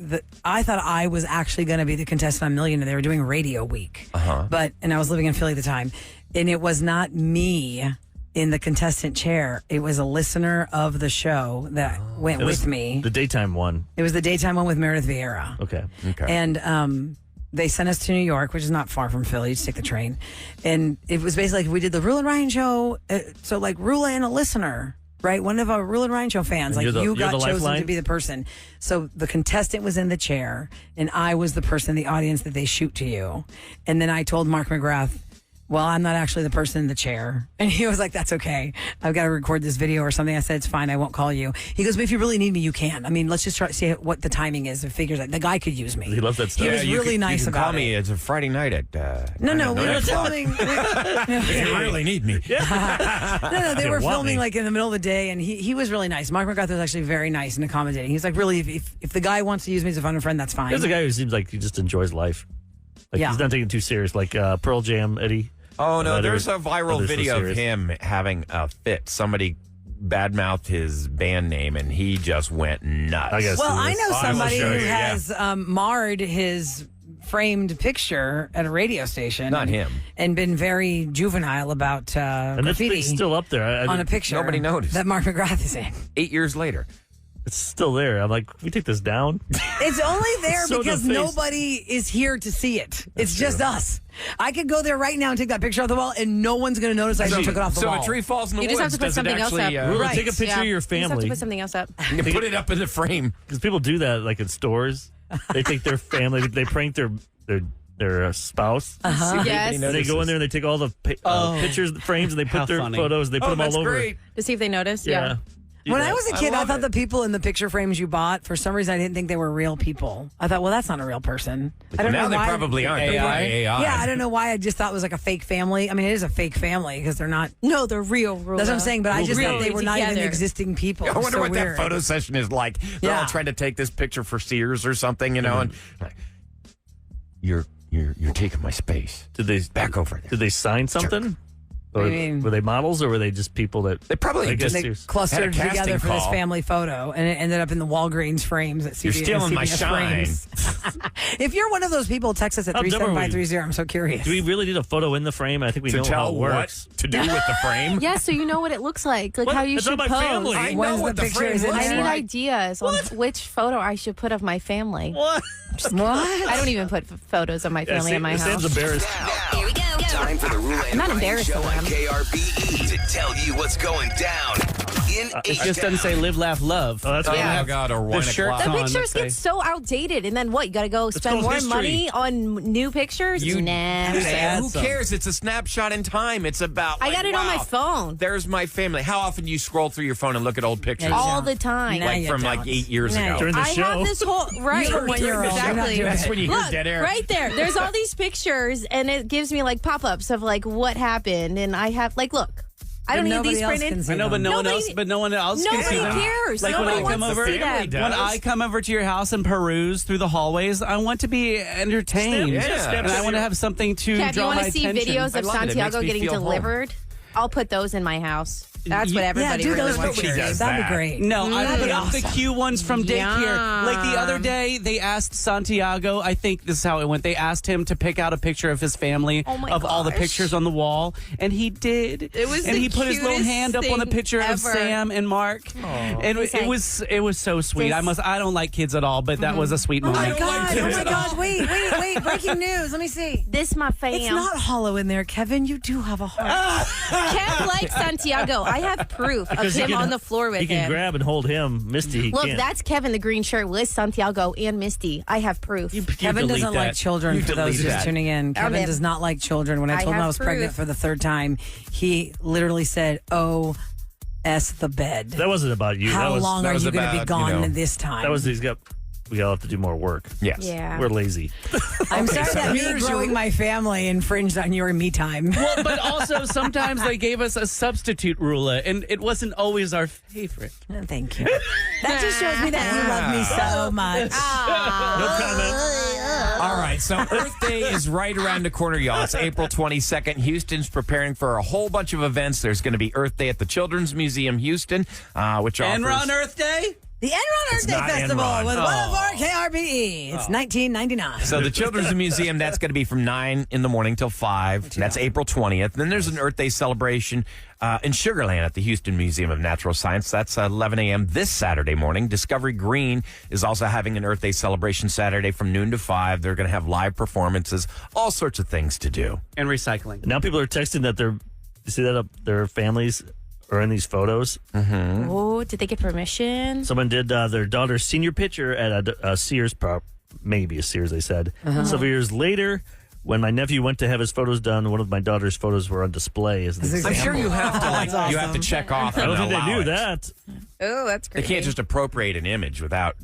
[SPEAKER 4] thought I was actually going to be the contestant on Millionaire. They were doing Radio Week, and I was living in Philly at the time, and it was not me in the contestant chair. It was a listener of the show that went with me.
[SPEAKER 5] The daytime one.
[SPEAKER 4] It was the daytime one with Meredith Vieira.
[SPEAKER 5] Okay.
[SPEAKER 4] And they sent us to New York, which is not far from Philly. You just take the train. And it was basically like we did the Roula and Ryan show. So like Roula and a listener, right? One of our Roula and Ryan show fans.
[SPEAKER 5] And
[SPEAKER 4] like you got chosen
[SPEAKER 5] lifeline?
[SPEAKER 4] to be the person. So the contestant was in the chair, and I was the person in the audience that they shoot to you. And then I told Mark McGrath, well, I'm not actually the person in the chair. And he was like, that's okay. I've got to record this video or something. I said, it's fine. I won't call you. He goes, but if you really need me, you can. I mean, let's just try to see what the timing is. It figures that the guy could use me.
[SPEAKER 5] He loves that stuff.
[SPEAKER 4] He was really nice
[SPEAKER 3] you can
[SPEAKER 4] about
[SPEAKER 3] call me.
[SPEAKER 4] it.
[SPEAKER 3] It's a Friday night at...
[SPEAKER 4] No, we were filming.
[SPEAKER 3] If you really need me.
[SPEAKER 4] No, they were
[SPEAKER 5] want
[SPEAKER 4] filming
[SPEAKER 5] me.
[SPEAKER 4] like in the middle of the day, and he was really nice. Mark McGrath was actually very nice and accommodating. He's like, really, if the guy wants to use me as a phone friend, that's fine.
[SPEAKER 5] There's a guy who seems like he just enjoys life. Like he's not taking it too serious. Like Pearl Jam, Eddie.
[SPEAKER 3] Oh, no, there's a viral video of
[SPEAKER 5] serious.
[SPEAKER 3] him having a fit. Somebody badmouthed his band name, and he just went nuts.
[SPEAKER 5] I guess.
[SPEAKER 4] Well, I know somebody
[SPEAKER 3] show
[SPEAKER 4] who
[SPEAKER 3] you, yeah.
[SPEAKER 4] has marred his framed picture at a radio station.
[SPEAKER 3] Not him.
[SPEAKER 4] And been very juvenile about
[SPEAKER 5] And this
[SPEAKER 4] graffiti
[SPEAKER 5] thing's still up there.
[SPEAKER 4] on a picture.
[SPEAKER 3] Nobody noticed.
[SPEAKER 4] That Mark McGrath is in.
[SPEAKER 3] 8 years later.
[SPEAKER 5] It's still there. I'm like, can we take this down?
[SPEAKER 4] It's only there
[SPEAKER 5] So
[SPEAKER 4] because
[SPEAKER 5] defaced.
[SPEAKER 4] nobody is here to see it. It's just us. I could go there right now and take that picture off the wall, and no one's going to notice I took it off the
[SPEAKER 3] So
[SPEAKER 4] wall.
[SPEAKER 3] a tree falls in the
[SPEAKER 6] You
[SPEAKER 3] woods.
[SPEAKER 6] just have to put
[SPEAKER 3] does it
[SPEAKER 6] something else
[SPEAKER 3] actually,
[SPEAKER 6] up.
[SPEAKER 5] We're
[SPEAKER 4] Right.
[SPEAKER 5] gonna take a picture of your
[SPEAKER 6] You just have to
[SPEAKER 5] family
[SPEAKER 6] put something else up.
[SPEAKER 3] You put it up in the frame.
[SPEAKER 5] because people do that, like in stores. They take their family. They prank their spouse.
[SPEAKER 6] Yes.
[SPEAKER 5] And they go in there and they take all the pictures, frames, and they
[SPEAKER 8] How
[SPEAKER 5] put their
[SPEAKER 8] funny.
[SPEAKER 5] photos. They put them
[SPEAKER 3] that's
[SPEAKER 5] all over.
[SPEAKER 3] great.
[SPEAKER 6] To see if they notice.
[SPEAKER 5] Yeah.
[SPEAKER 4] When I was a kid, I
[SPEAKER 3] love
[SPEAKER 4] thought
[SPEAKER 3] it.
[SPEAKER 4] the people in the picture frames you bought, for some reason, I didn't think they were real people. I thought, well, that's not a real person. I don't
[SPEAKER 3] Now
[SPEAKER 4] know
[SPEAKER 3] they
[SPEAKER 4] why.
[SPEAKER 3] probably aren't. They're probably AI.
[SPEAKER 4] Yeah, I don't know why. I just thought it was like a fake family. I mean, it is a fake family because they're not.
[SPEAKER 6] No, they're real. Roula.
[SPEAKER 4] That's what I'm saying. But I just thought they were not even
[SPEAKER 6] Together.
[SPEAKER 4] existing people.
[SPEAKER 3] I
[SPEAKER 4] It was
[SPEAKER 3] wonder
[SPEAKER 4] so
[SPEAKER 3] what
[SPEAKER 4] weird.
[SPEAKER 3] that photo session is like. They're all
[SPEAKER 4] Yeah.
[SPEAKER 3] trying to take this picture for Sears or something, you know, and like, you're taking my space.
[SPEAKER 5] Did they
[SPEAKER 3] Back over there.
[SPEAKER 5] Did they sign something? Or
[SPEAKER 4] What do you mean?
[SPEAKER 5] were they models or were they just people that
[SPEAKER 3] They probably
[SPEAKER 5] I guess
[SPEAKER 3] just
[SPEAKER 4] They
[SPEAKER 5] Sears.
[SPEAKER 4] clustered
[SPEAKER 3] Had a
[SPEAKER 4] together
[SPEAKER 3] casting
[SPEAKER 4] for this
[SPEAKER 3] call.
[SPEAKER 4] family photo, and it ended up in the Walgreens frames at
[SPEAKER 3] You're
[SPEAKER 4] CVS.
[SPEAKER 3] stealing my
[SPEAKER 4] CVS
[SPEAKER 3] shine.
[SPEAKER 4] frames. If you're one of those people, text us at
[SPEAKER 5] How dumb are we?
[SPEAKER 4] 37530. I'm so curious.
[SPEAKER 5] Do we really need a photo in the frame? I think we
[SPEAKER 3] to
[SPEAKER 5] know how
[SPEAKER 3] tell
[SPEAKER 5] it
[SPEAKER 3] what
[SPEAKER 5] works.
[SPEAKER 3] to do with the frame.
[SPEAKER 6] Yeah, so you know what it looks like
[SPEAKER 5] What?
[SPEAKER 6] how you
[SPEAKER 5] It's
[SPEAKER 6] should
[SPEAKER 5] not my
[SPEAKER 6] pose.
[SPEAKER 5] family.
[SPEAKER 3] I
[SPEAKER 4] When's
[SPEAKER 3] know what
[SPEAKER 4] the
[SPEAKER 3] the
[SPEAKER 4] picture
[SPEAKER 3] frame
[SPEAKER 4] is in
[SPEAKER 3] looks
[SPEAKER 6] I
[SPEAKER 4] there?
[SPEAKER 6] need
[SPEAKER 3] like.
[SPEAKER 6] ideas on which photo I should put of my family.
[SPEAKER 5] What?
[SPEAKER 4] What?
[SPEAKER 6] I don't even put photos of my family in my
[SPEAKER 5] Sam's
[SPEAKER 6] house.
[SPEAKER 5] embarrassed.
[SPEAKER 2] Now,
[SPEAKER 1] Here we go.
[SPEAKER 2] time for the Roula and
[SPEAKER 6] not
[SPEAKER 2] Ryan
[SPEAKER 6] embarrassed
[SPEAKER 2] show
[SPEAKER 6] of
[SPEAKER 2] on
[SPEAKER 6] them.
[SPEAKER 2] KRBE to tell you what's going down.
[SPEAKER 8] It just doesn't say live, laugh, love.
[SPEAKER 5] Oh, that's
[SPEAKER 3] Oh,
[SPEAKER 5] good.
[SPEAKER 6] Yeah.
[SPEAKER 3] my God, or
[SPEAKER 8] The
[SPEAKER 3] 1
[SPEAKER 8] shirt
[SPEAKER 3] o'clock.
[SPEAKER 6] The
[SPEAKER 8] on,
[SPEAKER 6] pictures
[SPEAKER 8] let's say.
[SPEAKER 6] get so outdated, and then what? You got to go spend
[SPEAKER 5] called
[SPEAKER 6] more
[SPEAKER 5] history.
[SPEAKER 6] money on new pictures?
[SPEAKER 3] You-
[SPEAKER 6] Nah.
[SPEAKER 8] add
[SPEAKER 3] Who
[SPEAKER 8] some.
[SPEAKER 3] cares? It's a snapshot in time. It's about.
[SPEAKER 6] I
[SPEAKER 3] like,
[SPEAKER 6] got it on my
[SPEAKER 3] wow,
[SPEAKER 6] phone
[SPEAKER 3] There's my family. How often do you scroll through your phone and look at old pictures?
[SPEAKER 4] Yeah,
[SPEAKER 6] all the time.
[SPEAKER 4] Nah,
[SPEAKER 3] like
[SPEAKER 4] you
[SPEAKER 3] from
[SPEAKER 4] don't.
[SPEAKER 3] like 8 years
[SPEAKER 4] Nah,
[SPEAKER 3] ago.
[SPEAKER 5] During the
[SPEAKER 6] I
[SPEAKER 5] show.
[SPEAKER 6] have this whole right.
[SPEAKER 4] You're a 1-year-old. You're not
[SPEAKER 6] Exactly.
[SPEAKER 4] doing
[SPEAKER 3] That's when you hear
[SPEAKER 6] Look,
[SPEAKER 3] dead air.
[SPEAKER 6] right there. There's all these pictures, and it gives me like pop-ups of like what happened, and I have like, look, I don't need
[SPEAKER 4] Nobody
[SPEAKER 6] these
[SPEAKER 4] else
[SPEAKER 6] printed.
[SPEAKER 4] can see
[SPEAKER 8] I know, but
[SPEAKER 4] them.
[SPEAKER 8] no one
[SPEAKER 6] Nobody-
[SPEAKER 8] else can see
[SPEAKER 6] Nobody
[SPEAKER 8] them.
[SPEAKER 6] cares.
[SPEAKER 8] Like when
[SPEAKER 6] Nobody
[SPEAKER 8] I come
[SPEAKER 6] wants
[SPEAKER 8] over,
[SPEAKER 6] to see them.
[SPEAKER 3] Family does.
[SPEAKER 8] when I come over to your house and peruse through the hallways, I want to be entertained,
[SPEAKER 3] Yeah.
[SPEAKER 8] and I want to have something to
[SPEAKER 6] Kat, do you
[SPEAKER 8] draw
[SPEAKER 6] want
[SPEAKER 8] my
[SPEAKER 6] to see
[SPEAKER 8] attention.
[SPEAKER 6] videos
[SPEAKER 3] I
[SPEAKER 6] of
[SPEAKER 3] love it. It
[SPEAKER 6] Santiago
[SPEAKER 3] makes me
[SPEAKER 6] getting
[SPEAKER 3] feel home.
[SPEAKER 6] delivered? I'll put those in my house. That's what everybody
[SPEAKER 4] do
[SPEAKER 6] really
[SPEAKER 4] those
[SPEAKER 6] wants.
[SPEAKER 4] pictures.
[SPEAKER 3] does
[SPEAKER 4] That'd
[SPEAKER 3] that.
[SPEAKER 4] be great.
[SPEAKER 8] No, I
[SPEAKER 4] That'd
[SPEAKER 8] put
[SPEAKER 4] be
[SPEAKER 8] up the
[SPEAKER 4] awesome.
[SPEAKER 8] cute ones from daycare.
[SPEAKER 6] Yeah.
[SPEAKER 8] Like the other day, they asked Santiago, I think this is how it went. They asked him to pick out a picture of his family of all the
[SPEAKER 6] gosh.
[SPEAKER 8] pictures on the wall, and he did.
[SPEAKER 6] It was
[SPEAKER 8] and
[SPEAKER 6] the
[SPEAKER 8] he put his little
[SPEAKER 6] cutest
[SPEAKER 8] hand up on the
[SPEAKER 6] thing
[SPEAKER 8] picture of
[SPEAKER 6] ever.
[SPEAKER 8] Sam and Mark. And it was so sweet. I don't like kids at all, but that was a sweet
[SPEAKER 4] Oh
[SPEAKER 8] moment.
[SPEAKER 4] my God. Oh my God. Wait. Breaking news. Let me see.
[SPEAKER 6] This my fam.
[SPEAKER 4] It's not hollow in there, Kevin. You do have a heart.
[SPEAKER 6] Kev likes Santiago. I have proof of
[SPEAKER 5] Because
[SPEAKER 6] him on the floor with
[SPEAKER 5] He can
[SPEAKER 6] him.
[SPEAKER 5] grab and hold him. Misty, he
[SPEAKER 6] Look,
[SPEAKER 5] can't.
[SPEAKER 6] that's Kevin, the green shirt with Santiago and Misty. I have proof.
[SPEAKER 4] Kevin
[SPEAKER 8] delete
[SPEAKER 4] doesn't
[SPEAKER 8] that.
[SPEAKER 4] like children,
[SPEAKER 3] You
[SPEAKER 4] for those
[SPEAKER 3] delete
[SPEAKER 4] just
[SPEAKER 3] that.
[SPEAKER 4] tuning in. Kevin
[SPEAKER 6] in.
[SPEAKER 4] does not like children. When I
[SPEAKER 6] I
[SPEAKER 4] told him I
[SPEAKER 6] have
[SPEAKER 4] was pregnant
[SPEAKER 6] proof.
[SPEAKER 4] for the third time, he literally said, "Oh, S the bed."
[SPEAKER 5] That wasn't about you.
[SPEAKER 4] How
[SPEAKER 5] that was,
[SPEAKER 4] long
[SPEAKER 3] that
[SPEAKER 4] are
[SPEAKER 3] was
[SPEAKER 4] you going to be
[SPEAKER 3] about,
[SPEAKER 4] gone this time?
[SPEAKER 5] That was we all have to do more work.
[SPEAKER 3] Yes.
[SPEAKER 6] Yeah.
[SPEAKER 5] We're lazy.
[SPEAKER 4] I'm sorry that me
[SPEAKER 3] here's
[SPEAKER 4] growing my family infringed on your me time.
[SPEAKER 8] Well, but also sometimes they gave us a substitute Roula, and it wasn't always our favorite.
[SPEAKER 4] Thank you. That just shows me that you love me so much.
[SPEAKER 5] No comment.
[SPEAKER 3] All right, so Earth Day is right around the corner, y'all. It's April 22nd. Houston's preparing for a whole bunch of events. There's going to be Earth Day at the Children's Museum Houston, which offers...
[SPEAKER 8] Enron Earth Day?
[SPEAKER 4] The Enron Earth Day
[SPEAKER 3] not
[SPEAKER 4] Festival
[SPEAKER 3] Enron.
[SPEAKER 4] with 104 KRBE. It's 1999.
[SPEAKER 3] So the Children's Museum, that's going to be from 9 in the morning till 5. And that's April 20th. Then there's an Earth Day celebration in Sugar Land at the Houston Museum of Natural Science. That's 11 a.m. this Saturday morning. Discovery Green is also having an Earth Day celebration Saturday from noon to 5. They're going to have live performances, all sorts of things to do.
[SPEAKER 8] And recycling.
[SPEAKER 5] Now people are texting that you see that their families are in these photos.
[SPEAKER 6] Oh, did they get permission?
[SPEAKER 5] Someone did their daughter's senior picture at a Sears, maybe a Sears, they said. Several years later, when my nephew went to have his photos done, one of my daughter's photos were on display. As an
[SPEAKER 3] I'm
[SPEAKER 5] example.
[SPEAKER 3] sure you have to you have to check off.
[SPEAKER 5] I don't
[SPEAKER 3] and
[SPEAKER 5] think they
[SPEAKER 3] allow
[SPEAKER 5] knew
[SPEAKER 3] it.
[SPEAKER 5] that.
[SPEAKER 6] Oh, that's
[SPEAKER 3] They
[SPEAKER 6] great.
[SPEAKER 3] can't just appropriate an image without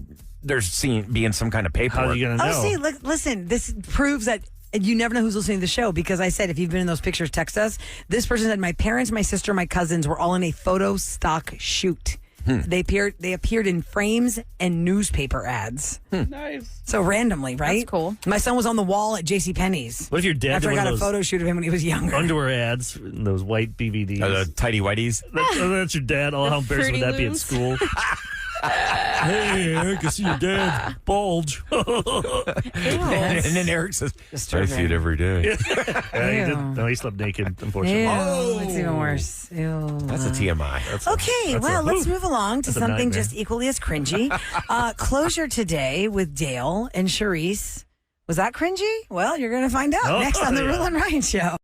[SPEAKER 3] there's being some kind of
[SPEAKER 5] How
[SPEAKER 3] paperwork.
[SPEAKER 5] are you going to know?
[SPEAKER 4] Oh, see, listen, this proves that you never know who's listening to the show because I said, if you've been in those pictures, text us. This person said, my parents, my sister, my cousins were all in a photo stock shoot. They appeared in frames and newspaper ads.
[SPEAKER 8] Nice.
[SPEAKER 4] So randomly, right?
[SPEAKER 6] That's cool.
[SPEAKER 4] My son was on the wall at JCPenney's.
[SPEAKER 5] What if your dad
[SPEAKER 4] After
[SPEAKER 5] did
[SPEAKER 4] I
[SPEAKER 5] one
[SPEAKER 4] got
[SPEAKER 5] of
[SPEAKER 4] a
[SPEAKER 5] those
[SPEAKER 4] photo shoot of him when he was younger.
[SPEAKER 5] underwear ads, in those white DVDs?
[SPEAKER 3] The tidy whities.
[SPEAKER 5] That's your dad. Oh, how embarrassing would that be at
[SPEAKER 6] Looms.
[SPEAKER 5] school? Hey, I can see your dad bulge.
[SPEAKER 3] And then Eric says, I see it every day.
[SPEAKER 5] No, he slept naked, unfortunately.
[SPEAKER 4] Ew, it's even worse. Ew.
[SPEAKER 3] That's a TMI.
[SPEAKER 4] Okay, well, let's move along to
[SPEAKER 5] That's a
[SPEAKER 4] something
[SPEAKER 5] nightmare.
[SPEAKER 4] just equally as cringy. Closure today with Dale and Charisse. Was that cringy? Well, you're going to find out
[SPEAKER 5] Oh,
[SPEAKER 4] next on the
[SPEAKER 5] yeah.
[SPEAKER 4] Roula and Ryan Show.